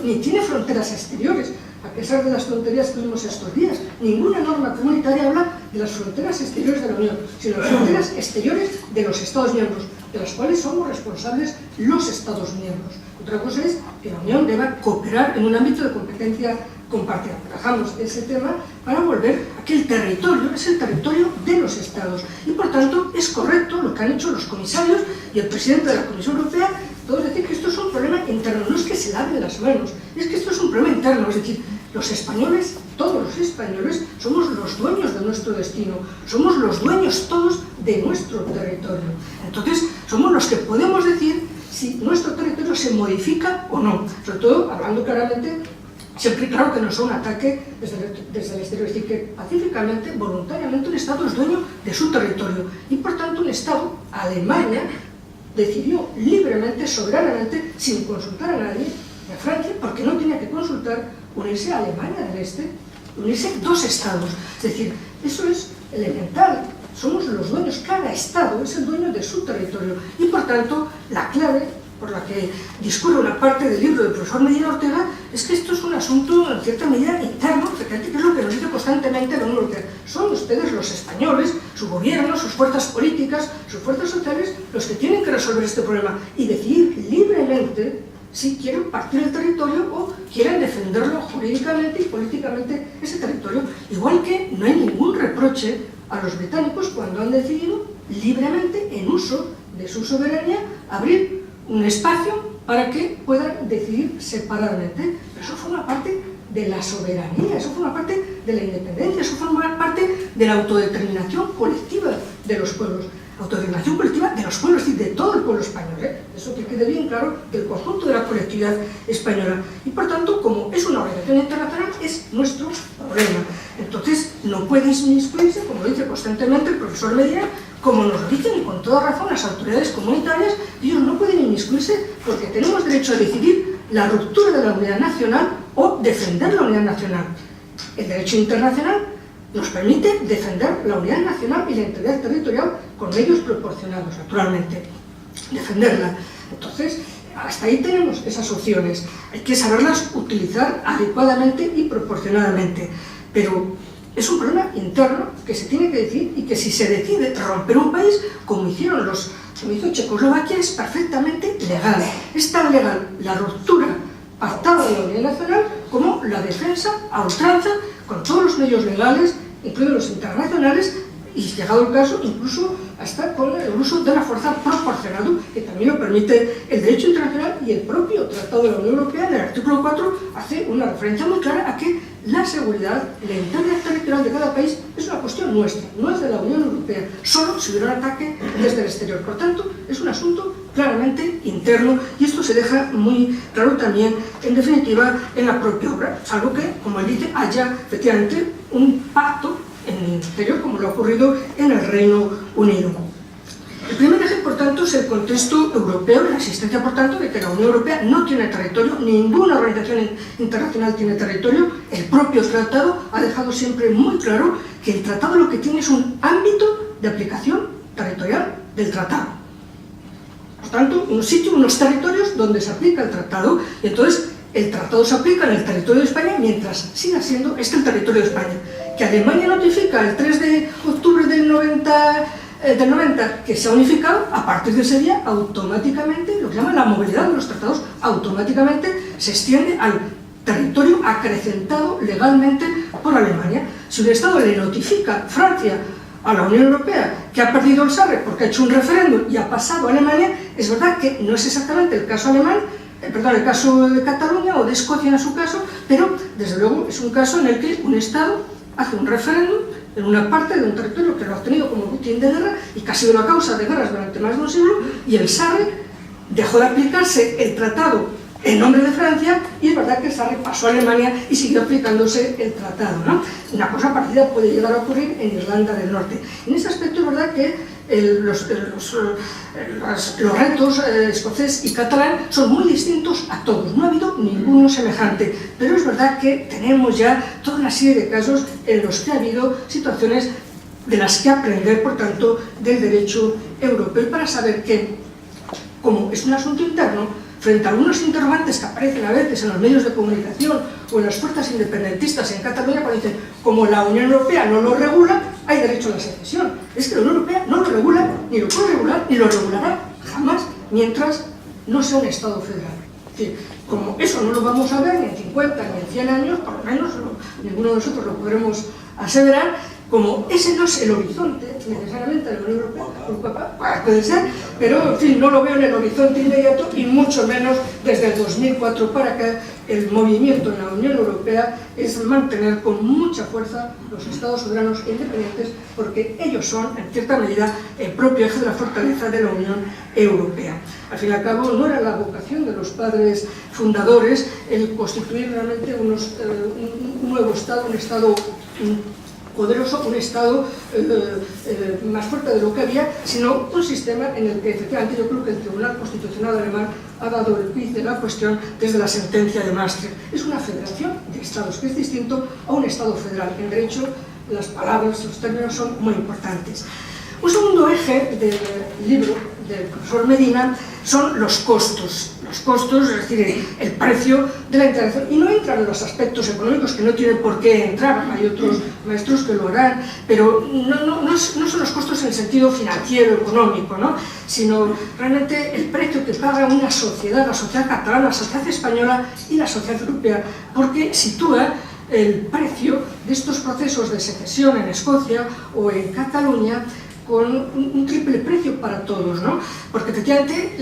ni tiene fronteras exteriores, a pesar de las tonterías que vimos estos días. Ninguna norma comunitaria habla de las fronteras exteriores de la Unión, sino las fronteras exteriores de los Estados miembros, de las cuales somos responsables los Estados miembros. Otra cosa es que la Unión deba cooperar en un ámbito de competencia compartida. Dejamos ese tema para volver a que el territorio es el territorio de los Estados. Y por tanto es correcto lo que han hecho los comisarios y el presidente de la Comisión Europea, todos decir que esto es un problema interno, no es que se laven las manos, es que esto es un problema interno, es decir, los españoles, todos los españoles, somos los dueños de nuestro destino, somos los dueños todos de nuestro territorio. Entonces, somos los que podemos decir si nuestro territorio se modifica o no, sobre todo hablando claramente, siempre claro que no es un ataque desde el exterior, es decir, que pacíficamente, voluntariamente, un Estado es dueño de su territorio. Y por tanto, un Estado, Alemania, decidió libremente, soberanamente, sin consultar a nadie, a Francia, porque no tenía que consultar, unirse a Alemania del Este, unirse dos Estados. Es decir, eso es elemental. Somos los dueños, cada Estado es el dueño de su territorio. Y por tanto, la clave por la que discurre una parte del libro del profesor Medina Ortega es que esto es un asunto en cierta medida interno, que es lo que nos dice constantemente la Unión Europea. Son ustedes los españoles, su gobierno, sus fuerzas políticas, sus fuerzas sociales, los que tienen que resolver este problema y decidir libremente si quieren partir el territorio o quieren defenderlo jurídicamente y políticamente ese territorio. Igual que no hay ningún reproche a los británicos cuando han decidido libremente, en uso de su soberanía, abrir un espacio para que puedan decidir separadamente. Pero eso forma parte de la soberanía, eso forma parte de la independencia, eso forma parte de la autodeterminación colectiva de los pueblos. Autodeterminación colectiva de los pueblos, es decir, de todo el pueblo español, Eso que quede bien claro, del conjunto de la colectividad española. Y por tanto, como es una organización internacional, es nuestro problema. Entonces, no puede inmiscuirse, como dice constantemente el profesor Medina, como nos dicen, y con toda razón, las autoridades comunitarias, ellos no pueden inmiscuirse porque tenemos derecho a decidir la ruptura de la unidad nacional o defender la unidad nacional. El derecho internacional nos permite defender la unidad nacional y la integridad territorial con medios proporcionados, naturalmente, defenderla. Entonces, hasta ahí tenemos esas opciones. Hay que saberlas utilizar adecuadamente y proporcionadamente. Pero es un problema interno que se tiene que decir y que si se decide romper un país, como hizo Checoslovaquia, es perfectamente legal. Es tan legal la ruptura pactada de la unidad nacional como la defensa a ultranza con todos los medios legales, incluidos los internacionales, y llegado el caso, incluso hasta con el uso de la fuerza proporcionado, que también lo permite el derecho internacional y el propio Tratado de la Unión Europea, en el artículo 4, hace una referencia muy clara a que la seguridad y la integridad territorial de cada país es una cuestión nuestra, no es de la Unión Europea, solo si hubiera un ataque desde el exterior. Por tanto, es un asunto claramente interno y esto se deja muy claro también, en definitiva, en la propia obra, salvo que, como él dice, haya efectivamente un pacto en el interior, como lo ha ocurrido en el Reino Unido. El primer eje, por tanto, es el contexto europeo, la existencia, por tanto, de que la Unión Europea no tiene territorio, ninguna organización internacional tiene territorio. El propio tratado ha dejado siempre muy claro que el tratado lo que tiene es un ámbito de aplicación territorial del tratado. Por tanto, un sitio, unos territorios donde se aplica el tratado, y entonces el tratado se aplica en el territorio de España mientras siga siendo este el territorio de España. Que Alemania notifica el 3 de octubre del 90 que se ha unificado, a partir de ese día, automáticamente, lo que llama la movilidad de los tratados, automáticamente se extiende al territorio acrecentado legalmente por Alemania. Si un Estado le notifica Francia a la Unión Europea que ha perdido el Sarre porque ha hecho un referéndum y ha pasado a Alemania, es verdad que no es exactamente el caso alemán, el caso de Cataluña o de Escocia en su caso, pero desde luego es un caso en el que un Estado hace un referéndum en una parte de un territorio que lo ha obtenido como botín de guerra y que ha sido la causa de guerras durante más de un siglo, y el Sarre dejó de aplicarse el tratado en nombre de Francia, y es verdad que el Sarre pasó a Alemania y siguió aplicándose el tratado, ¿no? Una cosa parecida puede llegar a ocurrir en Irlanda del Norte. En ese aspecto es verdad que los retos escocés y catalán son muy distintos a todos, no ha habido ninguno semejante, pero es verdad que tenemos ya toda una serie de casos en los que ha habido situaciones de las que aprender, por tanto, del derecho europeo, para saber que, como es un asunto interno, frente a algunos interrogantes que aparecen a veces en los medios de comunicación o en las fuerzas independentistas en Cataluña, cuando dicen, como la Unión Europea no lo regula, hay derecho a la secesión. Es que la Unión Europea no lo regula, ni lo puede regular, ni lo regulará jamás, mientras no sea un Estado federal. Es decir, como eso no lo vamos a ver ni en 50 ni en 100 años, por lo menos ninguno de nosotros lo podremos aseverar, como ese no es el horizonte necesariamente de la Unión Europea, puede ser, pero en fin, no lo veo en el horizonte inmediato, y mucho menos desde el 2004 para acá. El movimiento en la Unión Europea es mantener con mucha fuerza los estados soberanos e independientes, porque ellos son, en cierta medida, el propio eje de la fortaleza de la Unión Europea. Al fin y al cabo, no era la vocación de los padres fundadores el constituir realmente un nuevo Estado, un Estado poderoso, un Estado más fuerte de lo que había, sino un sistema en el que efectivamente yo creo que el Tribunal Constitucional alemán ha dado el quiz de la cuestión desde la sentencia de Maastricht. Es una federación de Estados, que es distinto a un Estado federal. En derecho, las palabras, los términos son muy importantes. Un segundo eje del libro del profesor Medina son los costos. Los costos, es decir, el precio de la integración. Y no entran en los aspectos económicos, que no tienen por qué entrar, hay otros maestros que lo harán, pero no son los costos en el sentido financiero, económico, ¿no? Sino realmente el precio que paga una sociedad, la sociedad catalana, la sociedad española y la sociedad europea, porque sitúa el precio de estos procesos de secesión en Escocia o en Cataluña con un triple precio para todos, ¿no? Porque efectivamente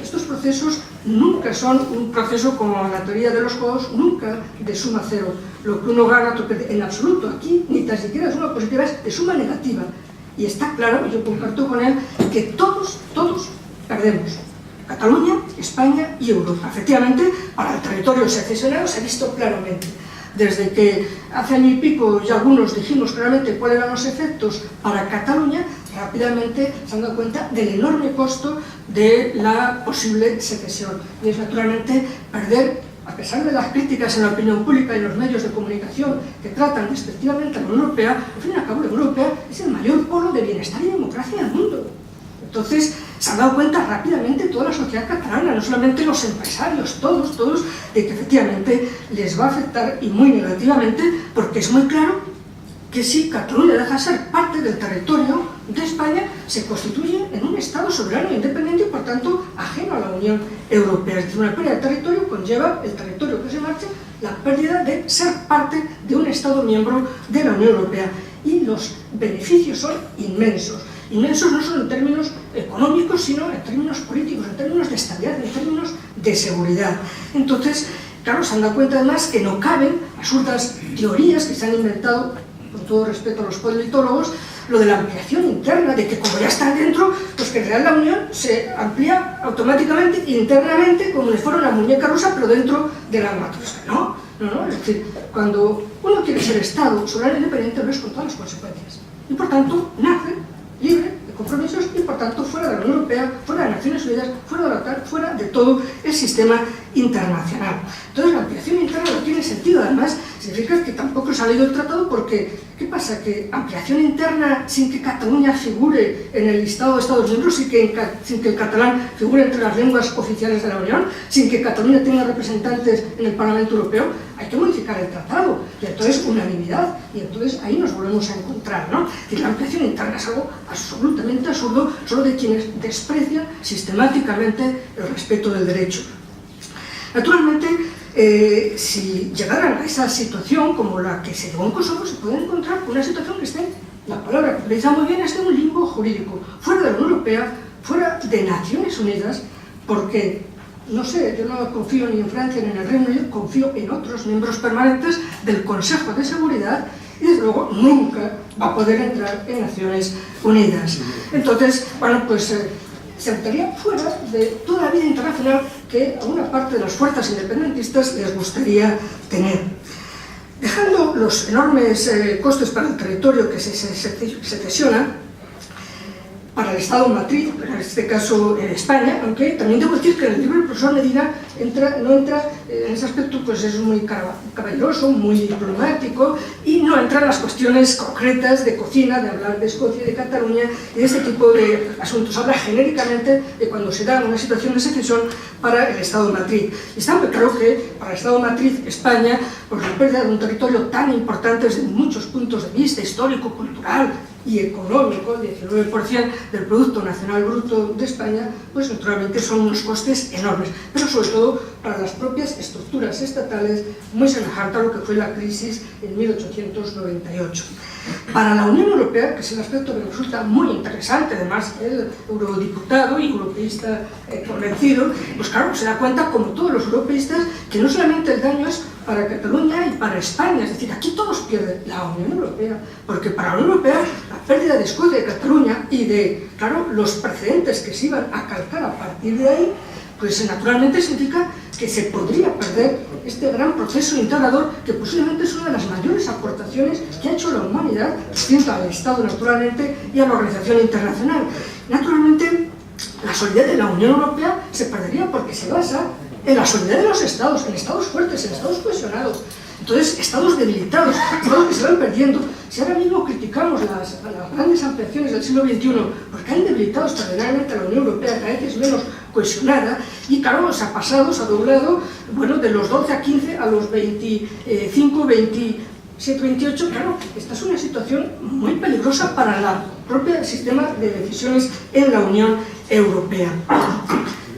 estos procesos nunca son un proceso como la teoría de los juegos, nunca de suma cero. Lo que uno gana, en absoluto, aquí ni tan siquiera de suma positiva, es de suma negativa. Y está claro, y yo comparto con él, que todos perdemos. Cataluña, España y Europa. Efectivamente, para el territorio secesionado se ha visto claramente. Desde que hace año y pico ya algunos dijimos claramente cuáles eran los efectos para Cataluña, rápidamente se han dado cuenta del enorme costo de la posible secesión. Y es naturalmente perder, a pesar de las críticas en la opinión pública y en los medios de comunicación que tratan despectivamente a la Unión Europea, al fin y al cabo la Unión Europea es el mayor polo de bienestar y democracia del mundo. Entonces, se han dado cuenta rápidamente toda la sociedad catalana, no solamente los empresarios, todos, de que efectivamente les va a afectar, y muy negativamente, porque es muy claro que si Cataluña deja de ser parte del territorio de España, se constituye en un Estado soberano e independiente y, por tanto, ajeno a la Unión Europea. Es decir, una pérdida de territorio conlleva, el territorio que se marche, la pérdida de ser parte de un Estado miembro de la Unión Europea. Y los beneficios son inmensos. Inmensos no solo en términos económicos, sino en términos políticos, en términos de estabilidad, en términos de seguridad. Entonces, claro, se han dado cuenta además que no caben absurdas teorías que se han inventado, con todo respeto a los politólogos, lo de la ampliación interna, de que como ya están dentro, pues que en realidad la Unión se amplía automáticamente, internamente, como si fuera una muñeca rusa, pero dentro de la matriz. No, es decir, cuando uno quiere ser Estado soberano e independiente, lo es con todas las consecuencias. Y por tanto, nace libre de compromisos y, por tanto, fuera de la Unión Europea, fuera de las Naciones Unidas, fuera de la OTAN, fuera de todo el sistema internacional. Entonces, la ampliación interna no tiene sentido. Además, significa que tampoco se ha leído el tratado, porque ¿qué pasa? Que ampliación interna sin que Cataluña figure en el listado de Estados miembros, sin que el catalán figure entre las lenguas oficiales de la Unión, sin que Cataluña tenga representantes en el Parlamento Europeo, hay que modificar el tratado. Y entonces, unanimidad. Y entonces ahí nos volvemos a encontrar, ¿no? Es decir, la ampliación interna es algo absolutamente absurdo, solo de quienes desprecian sistemáticamente el respeto del derecho. Naturalmente, si llegaran a esa situación como la que se llegó en Kosovo, se puede encontrar con una situación que esté, la palabra que utiliza muy bien, esté en un limbo jurídico, fuera de la Unión Europea, fuera de Naciones Unidas, porque, no sé, yo no confío ni en Francia ni en el Reino Unido, confío en otros miembros permanentes del Consejo de Seguridad, y desde luego nunca va a poder entrar en Naciones Unidas. Entonces, bueno, pues se estaría fuera de toda la vida internacional que a una parte de las fuerzas independentistas les gustaría tener. Dejando los enormes costes para el territorio que se cesiona, para el Estado matriz, en este caso en España, aunque también debo decir que en el libro del profesor Medina no entra en ese aspecto, pues es muy caballeroso, muy diplomático, y no entra en las cuestiones concretas de cocina, de hablar de Escocia y de Cataluña y de este tipo de asuntos. Habla genéricamente de cuando se da una situación de secesión para el Estado matriz. Y está muy claro que para el Estado matriz, España, pues la pérdida de un territorio tan importante desde muchos puntos de vista, histórico, cultural y económico, el 19% del Producto Nacional Bruto de España, pues naturalmente son unos costes enormes, pero sobre todo para las propias estructuras estatales, muy semejante a lo que fue la crisis en 1898. Para la Unión Europea, que es el aspecto que me resulta muy interesante, además el eurodiputado y europeísta convencido, pues claro, se da cuenta, como todos los europeístas, que no solamente el daño es para Cataluña y para España, es decir, aquí todos pierden, la Unión Europea, porque para la Unión Europea la pérdida de Escocia y de Cataluña y de, claro, los precedentes que se iban a calcar a partir de ahí, pues naturalmente significa que se podría perder este gran proceso integrador que posiblemente es una de las mayores aportaciones que ha hecho la humanidad, distinto al Estado naturalmente y a la organización internacional. Naturalmente, la solidaridad de la Unión Europea se perdería porque se basa en la solidaridad de los estados, en estados fuertes, en estados cohesionados. Entonces, estados debilitados, estados que se van perdiendo. Si ahora mismo criticamos las grandes ampliaciones del siglo XXI porque han debilitado extraordinariamente a la Unión Europea, cada vez es menos cohesionada, y claro, se ha pasado, se ha doblado, bueno, de los 12 a 15 a los 25, 27, 28, claro, esta es una situación muy peligrosa para el propio sistema de decisiones en la Unión Europea.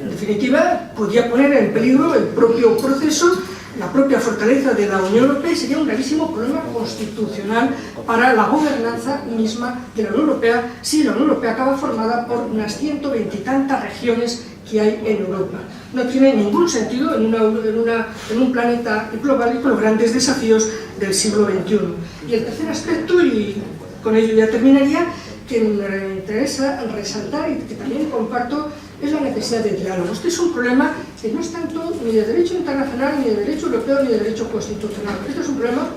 En definitiva, podría poner en peligro el propio proceso, la propia fortaleza de la Unión Europea, y sería un gravísimo problema constitucional para la gobernanza misma de la Unión Europea si la Unión Europea acaba formada por unas 120 y tantas regiones que hay en Europa. No tiene ningún sentido en un planeta global y con los grandes desafíos del siglo XXI. Y el tercer aspecto, y con ello ya terminaría, que me interesa resaltar y que también comparto, es la necesidad de diálogo. Este es un problema que no es tanto ni de derecho internacional, ni de derecho europeo, ni de derecho constitucional. Este es un problema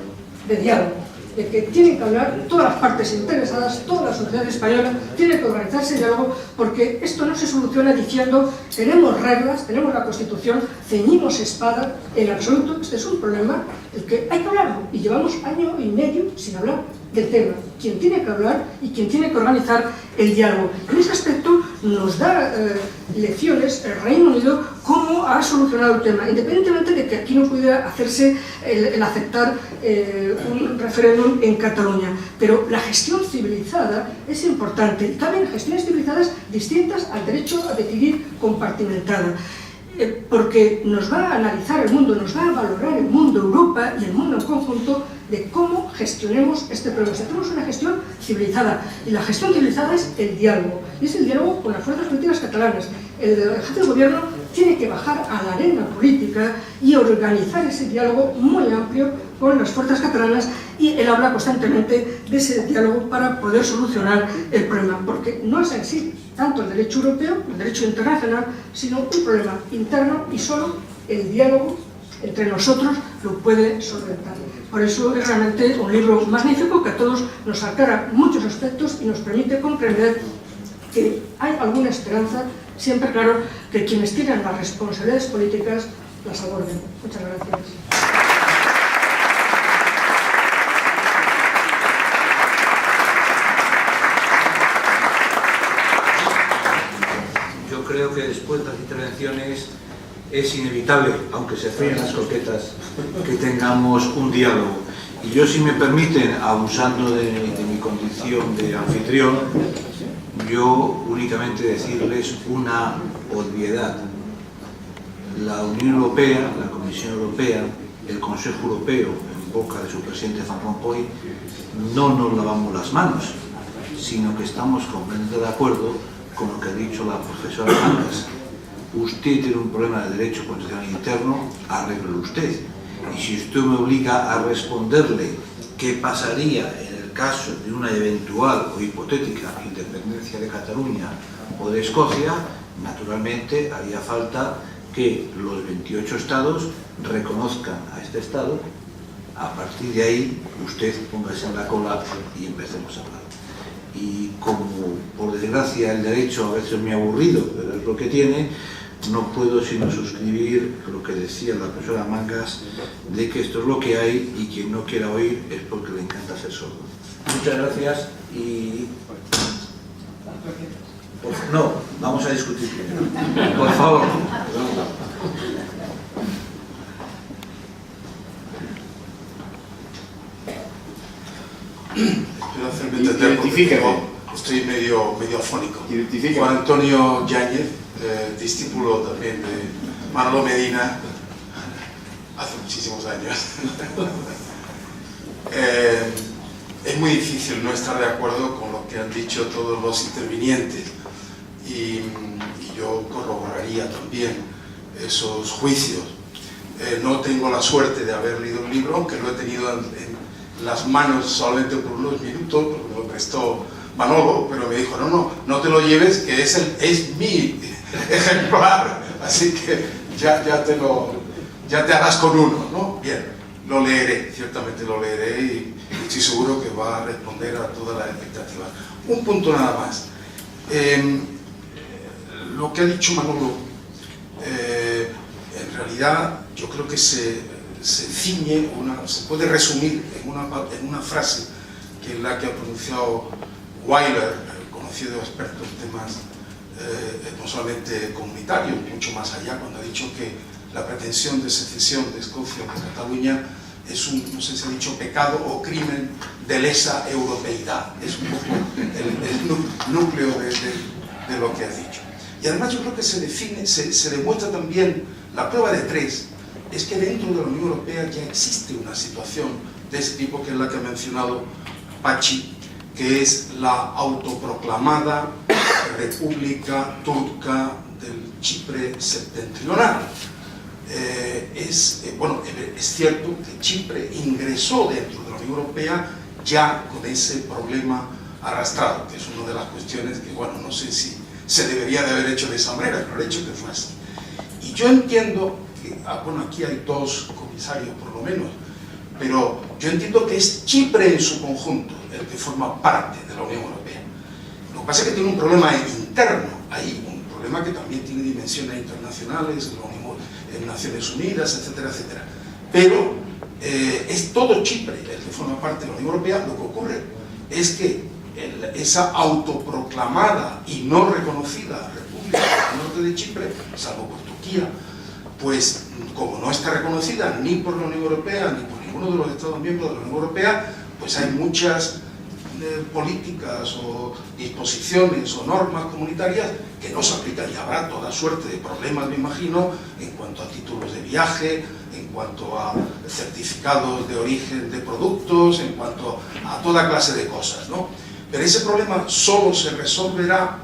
de diálogo, de que tienen que hablar todas las partes interesadas, toda la sociedad española tiene que organizarse en diálogo, porque esto no se soluciona diciendo tenemos reglas, tenemos la Constitución, ceñimos espada. En absoluto, este es un problema del que hay que hablarlo, y llevamos año y medio sin hablar del tema. Quien tiene que hablar y quien tiene que organizar el diálogo. En ese aspecto nos da lecciones el Reino Unido cómo ha solucionado el tema, independientemente de que aquí no pudiera hacerse el aceptar un referéndum en Cataluña. Pero la gestión civilizada es importante, y caben gestiones civilizadas distintas al derecho a decidir compartimentada. Porque nos va a analizar el mundo, nos va a valorar el mundo, Europa y el mundo en conjunto, de cómo gestionemos este problema. Si hacemos una gestión civilizada, y la gestión civilizada es el diálogo, y es el diálogo con las fuerzas políticas catalanas. El jefe de gobierno tiene que bajar a la arena política y organizar ese diálogo muy amplio con las fuerzas catalanas, y él habla constantemente de ese diálogo para poder solucionar el problema, porque no es en sí tanto el derecho europeo, el derecho internacional, sino un problema interno, y solo el diálogo entre nosotros lo puede solventar. Por eso es realmente un libro magnífico que a todos nos aclara muchos aspectos y nos permite comprender que hay alguna esperanza, siempre claro que quienes tienen las responsabilidades políticas las aborden. Muchas gracias. Yo creo que después de las intervenciones es inevitable, aunque se fríen las coquetas, que tengamos un diálogo. Y yo, si me permiten, abusando de mi condición de anfitrión, yo únicamente decirles una obviedad. La Unión Europea, la Comisión Europea, el Consejo Europeo, en boca de su presidente Van Rompuy, no nos lavamos las manos, sino que estamos completamente de acuerdo con lo que ha dicho la profesora antes. Usted tiene un problema de derecho constitucional interno, arréglelo usted. Y si usted me obliga a responderle qué pasaría en el caso de una eventual o hipotética independencia de Cataluña o de Escocia, naturalmente haría falta que los 28 estados reconozcan a este estado. A partir de ahí, usted póngase en la cola y empecemos a hablar. Y como, por desgracia, el derecho a veces es muy aburrido, pero es lo que tiene, no puedo sino suscribir lo que decía la profesora Mangas, de que esto es lo que hay y quien no quiera oír es porque le encanta ser sordo. Muchas gracias y... No, vamos a discutir primero. Por favor. Espero hacerme entender porque estoy medio afónico. Juan Antonio Yáñez, discípulo también de Manolo Medina, hace muchísimos años. Es muy difícil no estar de acuerdo con lo que han dicho todos los intervinientes y yo corroboraría también esos juicios. No tengo la suerte de haber leído el libro, aunque lo he tenido en las manos solamente por unos minutos, porque me lo prestó Manolo, pero me dijo, no te lo lleves, que es mi ejemplar, así que ya te harás con uno, ¿no? Bien, lo leeré, ciertamente lo leeré y estoy seguro que va a responder a todas las expectativas. Un punto nada más. Lo que ha dicho Manolo, en realidad yo creo que se ciñe, se puede resumir en una frase, que es la que ha pronunciado Weiler, conocido experto en temas no solamente comunitarios, mucho más allá, cuando ha dicho que la pretensión de secesión de Escocia o de Cataluña es un, no sé si ha dicho, pecado o crimen de lesa europeidad. Es un poco el núcleo de lo que ha dicho. Y además yo creo que se demuestra también, la prueba de tres, es que dentro de la Unión Europea ya existe una situación de ese tipo, que es la que ha mencionado Pachi, que es la autoproclamada República Turca del Chipre septentrional. Es cierto que Chipre ingresó dentro de la Unión Europea ya con ese problema arrastrado, que es una de las cuestiones que, bueno, no sé si se debería de haber hecho de esa manera, pero el hecho que fue así. Y yo entiendo que, aquí hay dos comisarios por lo menos, pero yo entiendo que es Chipre en su conjunto el que forma parte de la Unión Europea. Lo que pasa es que tiene un problema interno ahí, un problema que también tiene dimensiones internacionales, en Naciones Unidas, etcétera, etcétera. Pero es todo Chipre el que forma parte de la Unión Europea. Lo que ocurre es que esa autoproclamada y no reconocida República del Norte de Chipre, salvo por Turquía, pues como no está reconocida ni por la Unión Europea ni por ninguno de los Estados miembros de la Unión Europea, pues hay muchas políticas o disposiciones o normas comunitarias que no se aplican, y habrá toda suerte de problemas, me imagino, en cuanto a títulos de viaje, en cuanto a certificados de origen de productos, en cuanto a toda clase de cosas, ¿no? Pero ese problema solo se resolverá,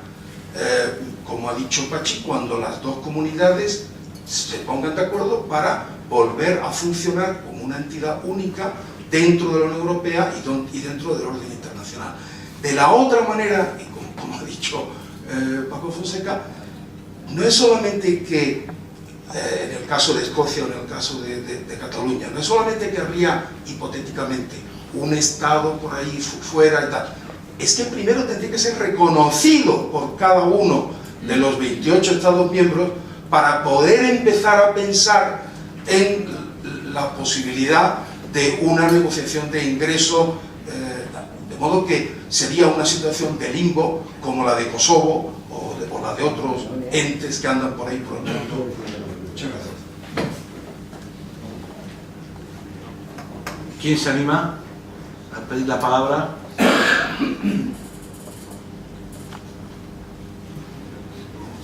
como ha dicho Pachi, cuando las dos comunidades se pongan de acuerdo para volver a funcionar como una entidad única dentro de la Unión Europea y dentro del orden internacional. De la otra manera, y como ha dicho Paco Fonseca, no es solamente que en el caso de Escocia o en el caso de Cataluña, no es solamente que habría hipotéticamente un Estado por ahí fuera y tal, es que primero tendría que ser reconocido por cada uno de los 28 Estados miembros para poder empezar a pensar en la posibilidad de una negociación de ingreso, de modo que sería una situación de limbo como la de Kosovo o la de otros entes que andan por ahí por el mundo. Muchas gracias. ¿Quién se anima a pedir la palabra?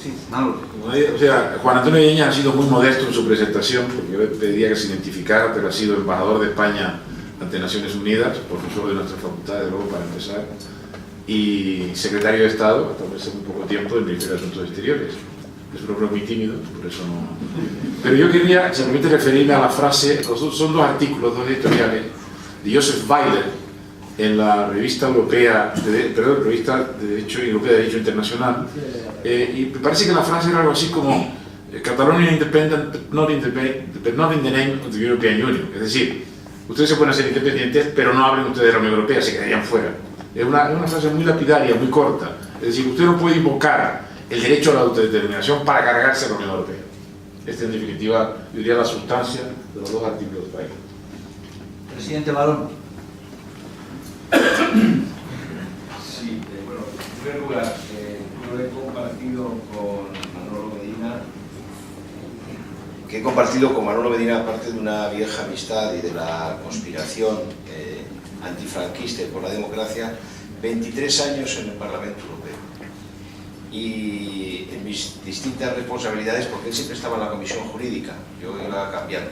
Sí, Manolo. O sea, Juan Antonio Yáñez ha sido muy modesto en su presentación, porque yo le pediría que se identificara, pero ha sido embajador de España ante Naciones Unidas, profesor de nuestra facultad, de luego, para empezar, y secretario de Estado, hasta hace muy poco tiempo, del Ministerio de Asuntos Exteriores. Es un hombre muy tímido, por eso no... Pero yo quería simplemente referirme a la frase, son dos artículos, dos editoriales, de Joseph Weiler en la revista europea, revista de Derecho Europea de Derecho Internacional, y me parece que la frase era algo así como Catalonia independent, but not in the name of the European Union. Es decir, ustedes se pueden hacer independientes, pero no hablen ustedes de la Unión Europea, se quedarían fuera. Es una frase muy lapidaria, muy corta. Es decir, usted no puede invocar el derecho a la autodeterminación para cargarse a la Unión Europea. Esta, en definitiva, yo diría la sustancia de los dos artículos de Weiler. Presidente Marón. Sí, bueno, en primer lugar, yo he compartido con Manolo Medina, aparte de una vieja amistad y de la conspiración antifranquista y por la democracia, 23 años en el Parlamento Europeo. Y en mis distintas responsabilidades, porque él siempre estaba en la comisión jurídica, yo iba cambiando.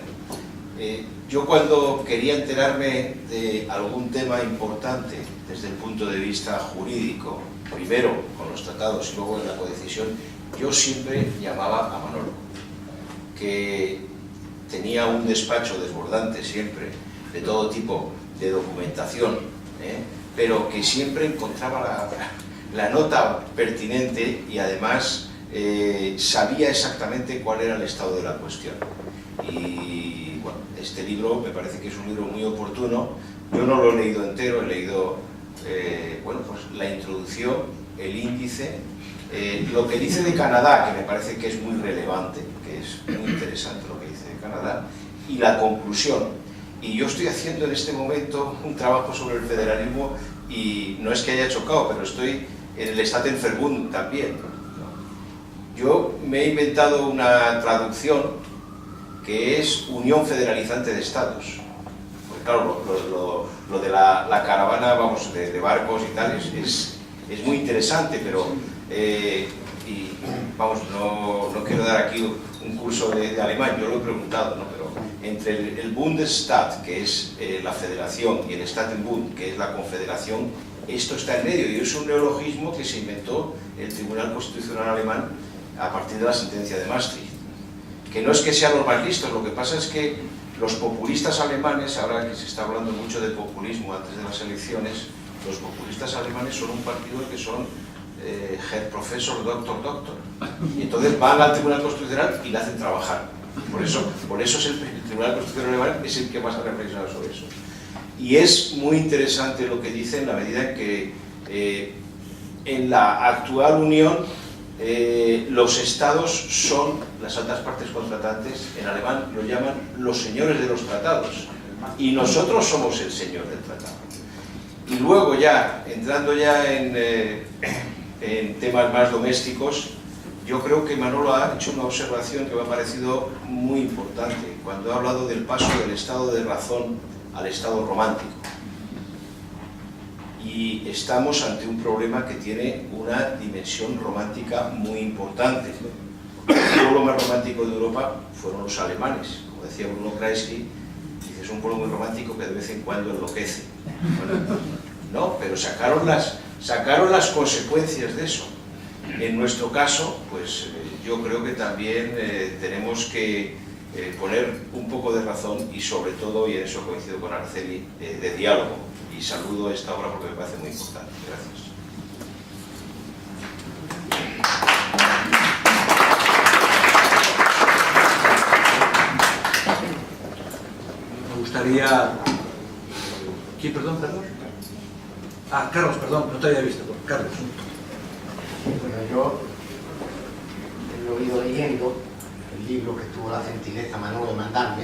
Yo cuando quería enterarme de algún tema importante desde el punto de vista jurídico, primero con los tratados y luego en la codecisión, yo siempre llamaba a Manolo, que tenía un despacho desbordante siempre, de todo tipo de documentación, pero que siempre encontraba la nota pertinente y además sabía exactamente cuál era el estado de la cuestión. Y bueno, este libro me parece que es un libro muy oportuno. Yo no lo he leído entero, he leído bueno, pues la introducción, el índice, lo que dice de Canadá, que me parece que es muy relevante, que es muy interesante lo que dice de Canadá, y la conclusión. Y yo estoy haciendo en este momento un trabajo sobre el federalismo y no es que haya chocado, pero estoy en el Staatenverbund también, ¿no? Yo me he inventado una traducción que es Unión Federalizante de Estados. Pues claro, lo de la caravana, vamos, de barcos y tal, es muy interesante, pero y vamos, no quiero dar aquí un curso de alemán, yo lo he preguntado, ¿no? Pero entre el Bundesstaat, que es la federación, y el Staatenbund, que es la confederación, esto está en medio, y es un neologismo que se inventó el Tribunal Constitucional alemán a partir de la sentencia de Maastricht. Que no es que sean los más listos, lo que pasa es que los populistas alemanes, ahora que se está hablando mucho de populismo antes de las elecciones, los populistas alemanes son un partido que son Herr Professor, Doctor. Y entonces van al Tribunal Constitucional y le hacen trabajar. Por eso es el Tribunal Constitucional alemán es el que más ha reflexionado sobre eso. Y es muy interesante lo que dice en la medida en que en la actual Unión los estados son las altas partes contratantes, en alemán lo llaman los señores de los tratados, y nosotros somos el señor del tratado. Y luego ya, entrando ya en temas más domésticos, yo creo que Manolo ha hecho una observación que me ha parecido muy importante, cuando ha hablado del paso del estado de razón al estado romántico. Y estamos ante un problema que tiene una dimensión romántica muy importante. El pueblo más romántico de Europa fueron los alemanes. Como decía Bruno Kreisky, dice, es un pueblo muy romántico que de vez en cuando enloquece. Bueno, no, pero sacaron las consecuencias de eso. En nuestro caso, pues yo creo que también tenemos que poner un poco de razón y sobre todo, y en eso coincido con Araceli, de diálogo. Y saludo esta obra porque me parece muy importante. Gracias. Me gustaría... ¿Quién, perdón? Ah, Carlos, perdón, no te había visto. Carlos. Bueno, yo lo he ido leyendo, el libro que tuvo la gentileza Manolo de mandarme,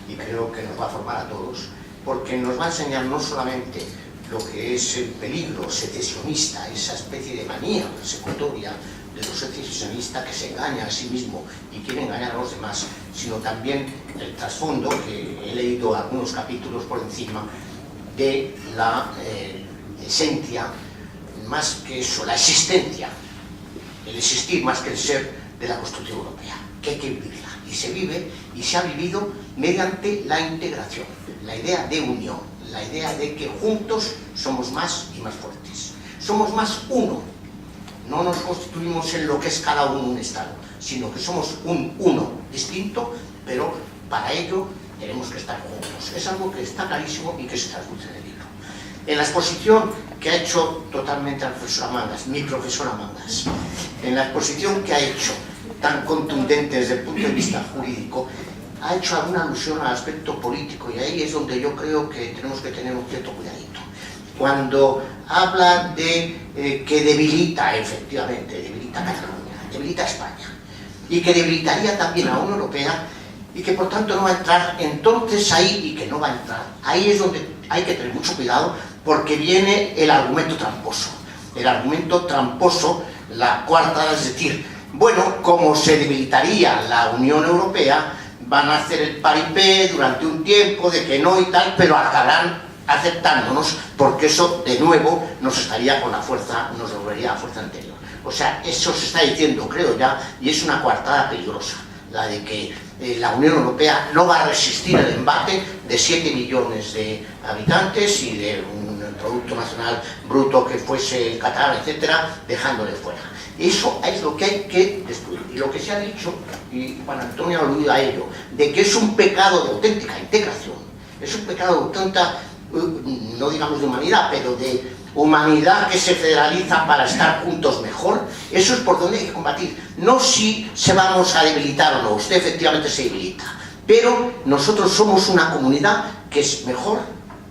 y creo que nos va a formar a todos, porque nos va a enseñar no solamente lo que es el peligro secesionista, esa especie de manía persecutoria de los secesionistas que se engaña a sí mismo y quiere engañar a los demás, sino también el trasfondo, que he leído algunos capítulos por encima, de la esencia, más que eso, la existencia, el existir más que el ser de la Constitución Europea, que hay que vivirla. Y se vive y se ha vivido mediante la integración, la idea de unión, la idea de que juntos somos más y más fuertes. Somos más uno. No nos constituimos en lo que es cada uno un Estado, sino que somos un uno distinto, pero para ello tenemos que estar juntos. Es algo que está clarísimo y que se traduce en el libro. En la exposición que ha hecho totalmente la profesora Mangas, mi profesora Mangas, en la exposición que ha hecho tan contundente desde el punto de vista jurídico, ha hecho alguna alusión al aspecto político, y ahí es donde yo creo que tenemos que tener un cierto cuidadito. Cuando habla de que debilita, efectivamente, debilita Cataluña, debilita España, y que debilitaría también a la Unión Europea, y que por tanto no va a entrar, entonces ahí, y que no va a entrar, ahí es donde hay que tener mucho cuidado, porque viene el argumento tramposo. El argumento tramposo, la cuarta, es decir, bueno, como se debilitaría la Unión Europea, van a hacer el paripé durante un tiempo de que no y tal, pero acabarán aceptándonos, porque eso de nuevo nos estaría con la fuerza, nos devolvería la fuerza anterior. O sea, eso se está diciendo, creo ya, y es una coartada peligrosa, la de que la Unión Europea no va a resistir el embate de 7 millones de habitantes y de un Producto Nacional Bruto que fuese catalán, etcétera, dejándole fuera. Eso es lo que hay que destruir. Y lo que se ha dicho, y Juan Antonio ha aludido a ello, de que es un pecado de auténtica integración, es un pecado de auténtica, no digamos de humanidad, pero de humanidad que se federaliza para estar juntos mejor, eso es por donde hay que combatir. No si se vamos a debilitar o no, usted efectivamente se debilita, pero nosotros somos una comunidad que es mejor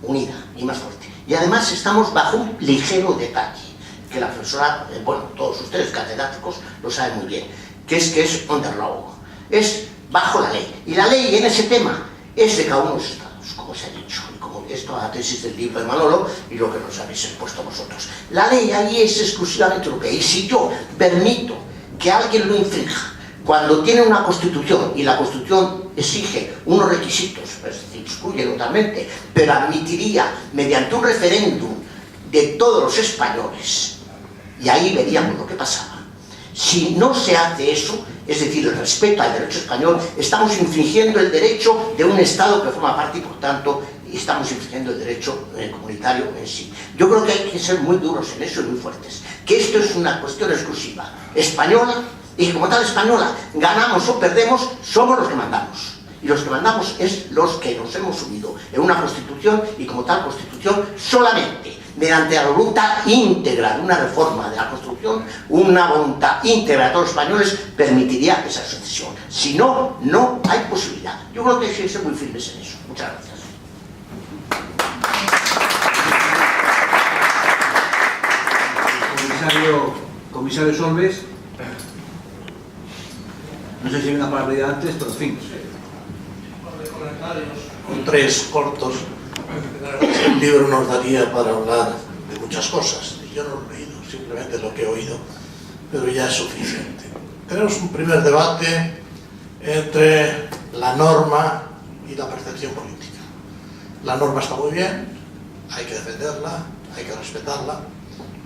unida y más fuerte. Y además estamos bajo un ligero detalle, que la profesora, bueno, todos ustedes catedráticos lo saben muy bien, que es under law, es bajo la ley. Y la ley en ese tema es de cada uno de los estados, como se ha dicho, y como esto es la tesis del libro de Manolo y lo que nos habéis expuesto vosotros. La ley ahí es exclusivamente europea, y si yo permito que alguien lo infrinja, cuando tiene una constitución y la constitución exige unos requisitos, es decir, excluye totalmente, pero admitiría mediante un referéndum de todos los españoles, y ahí veríamos lo que pasaba. Si no se hace eso, es decir, el respeto al derecho español, estamos infringiendo el derecho de un Estado que forma parte y, por tanto, estamos infringiendo el derecho comunitario en sí. Yo creo que hay que ser muy duros en eso y muy fuertes. Que esto es una cuestión exclusiva española, y como tal española, ganamos o perdemos, somos los que mandamos. Y los que mandamos es los que nos hemos unido en una constitución, y como tal constitución solamente mediante la voluntad íntegra de una reforma de la Constitución, una voluntad íntegra de todos los españoles permitiría esa sucesión. Si no, no hay posibilidad. Yo creo que hay que ser muy firmes en eso. Muchas gracias. Comisario Solbes, no sé si hay una palabra antes, pero en fin. Con 3 cortos, el libro nos daría para hablar de muchas cosas. Yo no lo he leído, simplemente lo que he oído, pero ya es suficiente. Tenemos un primer debate entre la norma y la percepción política. La norma está muy bien, hay que defenderla, hay que respetarla,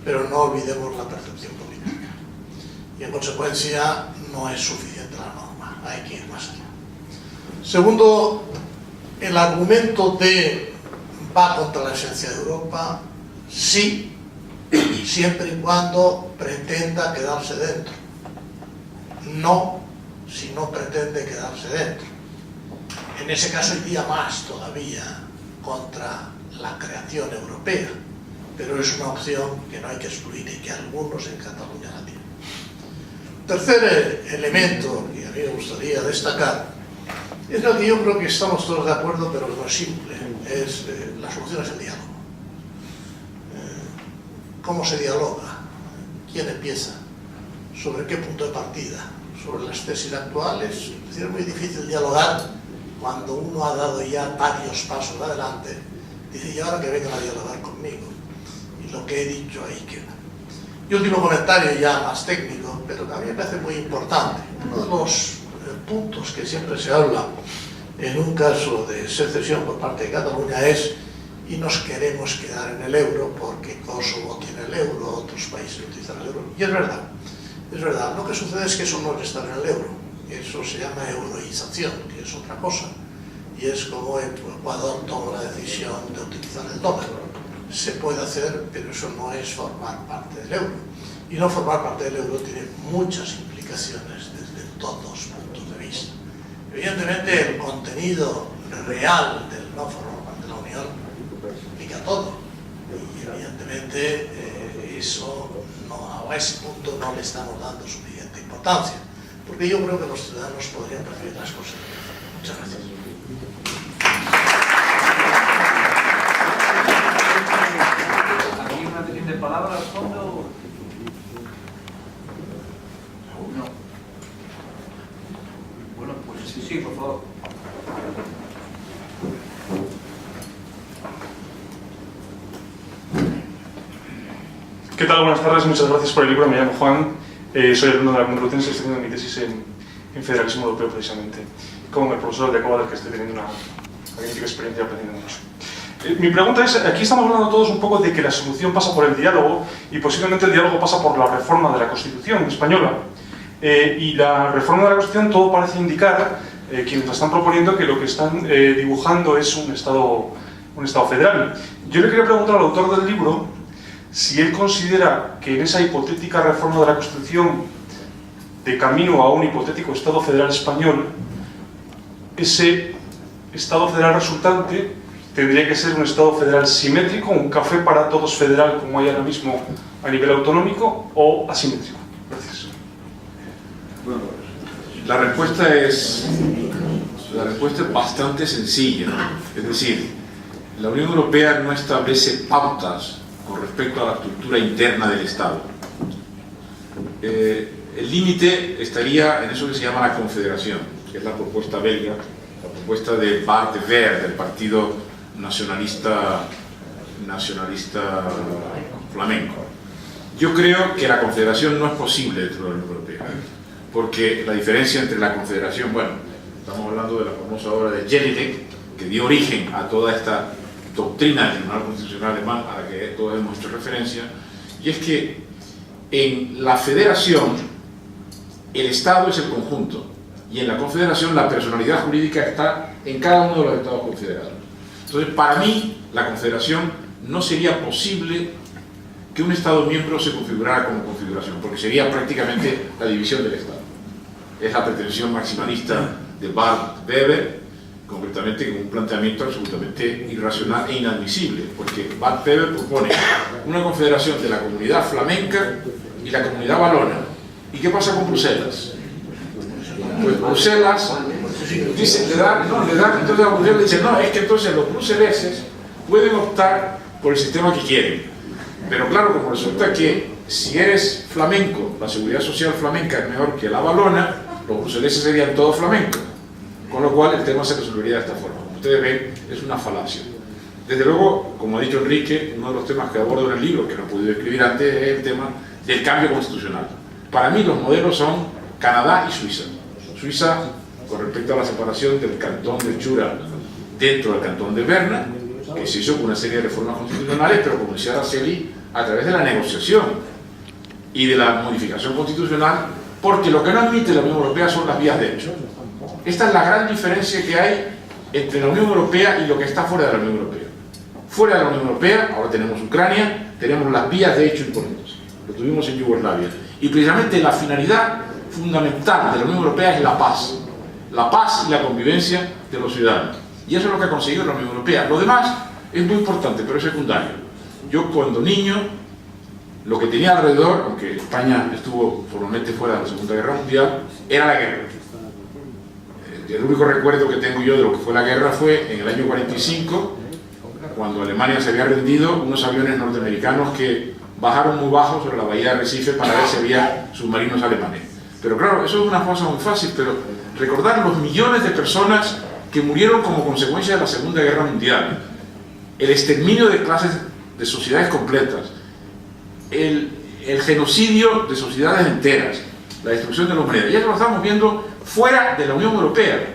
pero no olvidemos la percepción política. Y en consecuencia no es suficiente la norma, hay que ir más allá. Segundo, el argumento de va contra la esencia de Europa, sí, siempre y cuando pretenda quedarse dentro. No si no pretende quedarse dentro. En ese caso iría más todavía contra la creación europea, pero es una opción que no hay que excluir y que algunos en Cataluña la tienen. Tercer elemento que a mí me gustaría destacar es lo que yo creo que estamos todos de acuerdo, pero no es simple, es la solución es el diálogo. ¿Cómo se dialoga? ¿Quién empieza? ¿Sobre qué punto de partida? ¿Sobre las tesis actuales? Es decir, es muy difícil dialogar cuando uno ha dado ya varios pasos adelante. Dice, y ahora que vengan a dialogar conmigo. Y lo que he dicho ahí queda. Y último comentario ya más técnico, pero que a mí me parece muy importante. Uno de los puntos que siempre se habla en un caso de secesión por parte de Cataluña es y nos queremos quedar en el euro porque Kosovo tiene el euro, otros países utilizan el euro. Y es verdad, es verdad. Lo que sucede es que eso no es estar en el euro, eso se llama euroización, que es otra cosa. Y es como Ecuador tomó la decisión de utilizar el dólar. Se puede hacer, pero eso no es formar parte del euro. Y no formar parte del euro tiene muchas implicaciones desde todos puntos de vista. Evidentemente el contenido real del no formar parte de la Unión implica todo. Y evidentemente eso a ese punto no le estamos dando suficiente importancia, porque yo creo que los ciudadanos podrían percibir las cosas. Muchas gracias. ¿Hay una petición de palabra al fondo? No. Bueno, pues sí, por favor. ¿Qué tal? Buenas tardes, muchas gracias por el libro. Me llamo Juan, soy alumno de la Complutense, estoy haciendo mi tesis en federalismo europeo precisamente, con el profesor de Acoba, del que estoy teniendo una magnífica experiencia aprendiendo mucho. Mi pregunta es, aquí estamos hablando todos un poco de que la solución pasa por el diálogo y posiblemente el diálogo pasa por la reforma de la Constitución española. Y la reforma de la Constitución todo parece indicar, quienes la están proponiendo, que lo que están dibujando es un Estado federal. Yo le quería preguntar al autor del libro si él considera que en esa hipotética reforma de la Constitución, de camino a un hipotético Estado federal español, ese Estado federal resultante tendría que ser un Estado federal simétrico, un café para todos federal como hay ahora mismo a nivel autonómico, o asimétrico. Gracias. Bueno, la respuesta es bastante sencilla. Es decir, la Unión Europea no establece pautas con respecto a la estructura interna del Estado. El límite estaría en eso que se llama la confederación, que es la propuesta belga, la propuesta de Bart de Wever, del Partido Nacionalista Flamenco. Yo creo que la confederación no es posible dentro de la Unión Europea, porque la diferencia entre la confederación, bueno, estamos hablando de la famosa obra de Jelinek, que dio origen a toda esta doctrina del Tribunal Constitucional alemán a la que todos hemos hecho referencia, y es que en la federación el Estado es el conjunto y en la confederación la personalidad jurídica está en cada uno de los Estados confederados. Entonces, para mí, la confederación no sería posible que un Estado miembro se configurara como configuración, porque sería prácticamente la división del Estado. Es la pretensión maximalista de Bart Wever, concretamente con un planteamiento absolutamente irracional e inadmisible, porque Bart Wever propone una confederación de la comunidad flamenca y la comunidad valona. ¿Y qué pasa con Bruselas? Pues Bruselas dice, le da entonces a Bruselas dice, no, es que entonces los bruseleses pueden optar por el sistema que quieren. Pero claro, como resulta que si eres flamenco, la seguridad social flamenca es mejor que la valona, los bruseleses serían todos flamencos. Con lo cual el tema se resolvería de esta forma. Como ustedes ven, es una falacia. Desde luego, como ha dicho Enrique, uno de los temas que abordo en el libro, que no he podido escribir antes, es el tema del cambio constitucional. Para mí los modelos son Canadá y Suiza. Suiza, con respecto a la separación del cantón de Jura dentro del cantón de Berna, que se hizo con una serie de reformas constitucionales, pero como decía Araceli, a través de la negociación y de la modificación constitucional, porque lo que no admite la Unión Europea son las vías de hecho. Esta es la gran diferencia que hay entre la Unión Europea y lo que está fuera de la Unión Europea. Fuera de la Unión Europea, ahora tenemos Ucrania, tenemos las vías de hecho impuestas. Lo tuvimos en Yugoslavia. Y precisamente la finalidad fundamental de la Unión Europea es la paz. La paz y la convivencia de los ciudadanos. Y eso es lo que ha conseguido la Unión Europea. Lo demás es muy importante, pero es secundario. Yo cuando niño, lo que tenía alrededor, aunque España estuvo formalmente fuera de la Segunda Guerra Mundial, era la guerra. El único recuerdo que tengo yo de lo que fue la guerra fue en el año 45, cuando Alemania se había rendido, unos aviones norteamericanos que bajaron muy bajo sobre la bahía de Recife para ver si había submarinos alemanes. Pero claro, eso es una cosa muy fácil, pero recordar los millones de personas que murieron como consecuencia de la Segunda Guerra Mundial, el exterminio de clases, de sociedades completas, el genocidio de sociedades enteras, la destrucción de la humanidad. Y eso lo estamos viendo fuera de la Unión Europea.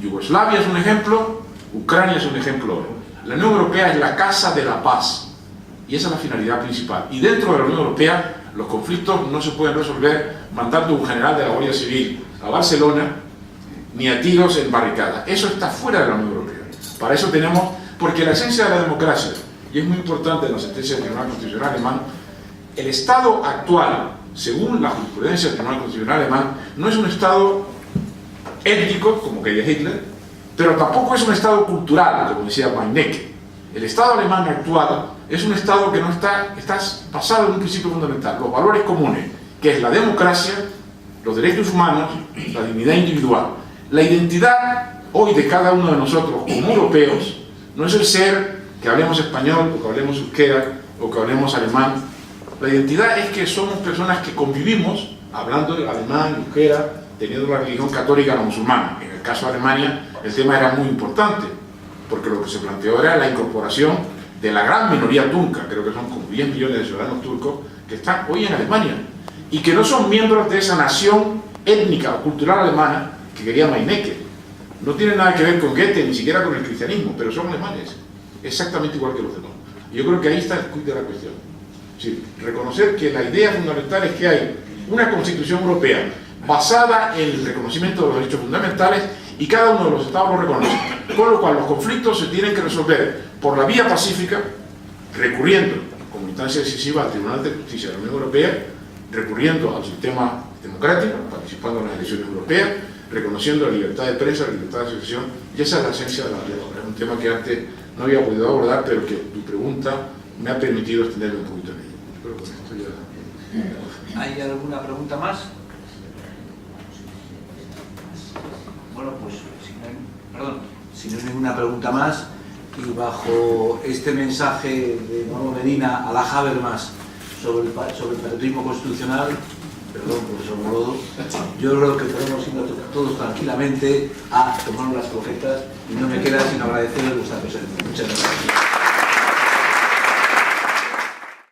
Yugoslavia es un ejemplo, Ucrania es un ejemplo. La Unión Europea es la casa de la paz y esa es la finalidad principal. Y dentro de la Unión Europea los conflictos no se pueden resolver mandando un general de la Guardia Civil a Barcelona ni a tiros en barricadas. Eso está fuera de la Unión Europea. Para eso tenemos, porque la esencia de la democracia, y es muy importante en la sentencia del Tribunal Constitucional alemán, el Estado actual, según la jurisprudencia del Tribunal Constitucional alemán, no es un Estado étnico, como quería Hitler, pero tampoco es un Estado cultural, como decía Meinecke. El Estado alemán actual es un Estado que no está basado en un principio fundamental, los valores comunes, que es la democracia, los derechos humanos, la dignidad individual. La identidad hoy de cada uno de nosotros como europeos no es el ser que hablemos español, o que hablemos euskera, o que hablemos alemán. La identidad es que somos personas que convivimos hablando alemán, euskera, teniendo la religión católica o la musulmana. En el caso de Alemania el tema era muy importante, porque lo que se planteó era la incorporación de la gran minoría turca, creo que son como 10 millones de ciudadanos turcos que están hoy en Alemania y que no son miembros de esa nación étnica o cultural alemana que quería Meinecke. No tiene nada que ver con Goethe, ni siquiera con el cristianismo, pero son alemanes, exactamente igual que los demás. Y yo creo que ahí está el quid de la cuestión. Sí, reconocer que la idea fundamental es que hay una Constitución Europea basada en el reconocimiento de los derechos fundamentales y cada uno de los estados lo reconoce, con lo cual los conflictos se tienen que resolver por la vía pacífica, recurriendo como instancia decisiva al Tribunal de Justicia de la Unión Europea, recurriendo al sistema democrático, participando en las elecciones europeas, reconociendo la libertad de prensa, la libertad de asociación, y esa es la esencia de la ley. Es un tema que antes no había podido abordar, pero que tu pregunta me ha permitido extenderme un poquito en ello. Espero que con esto ya... ¿Hay alguna pregunta más? Bueno, pues si no hay ninguna pregunta más, y bajo este mensaje de Manolo Medina a la Habermas sobre el patriotismo constitucional, perdón, profesor Morodo, yo creo que podemos ir todos tranquilamente a tomarnos las croquetas y no me queda sino agradecerles vuestra presencia. Muchas gracias.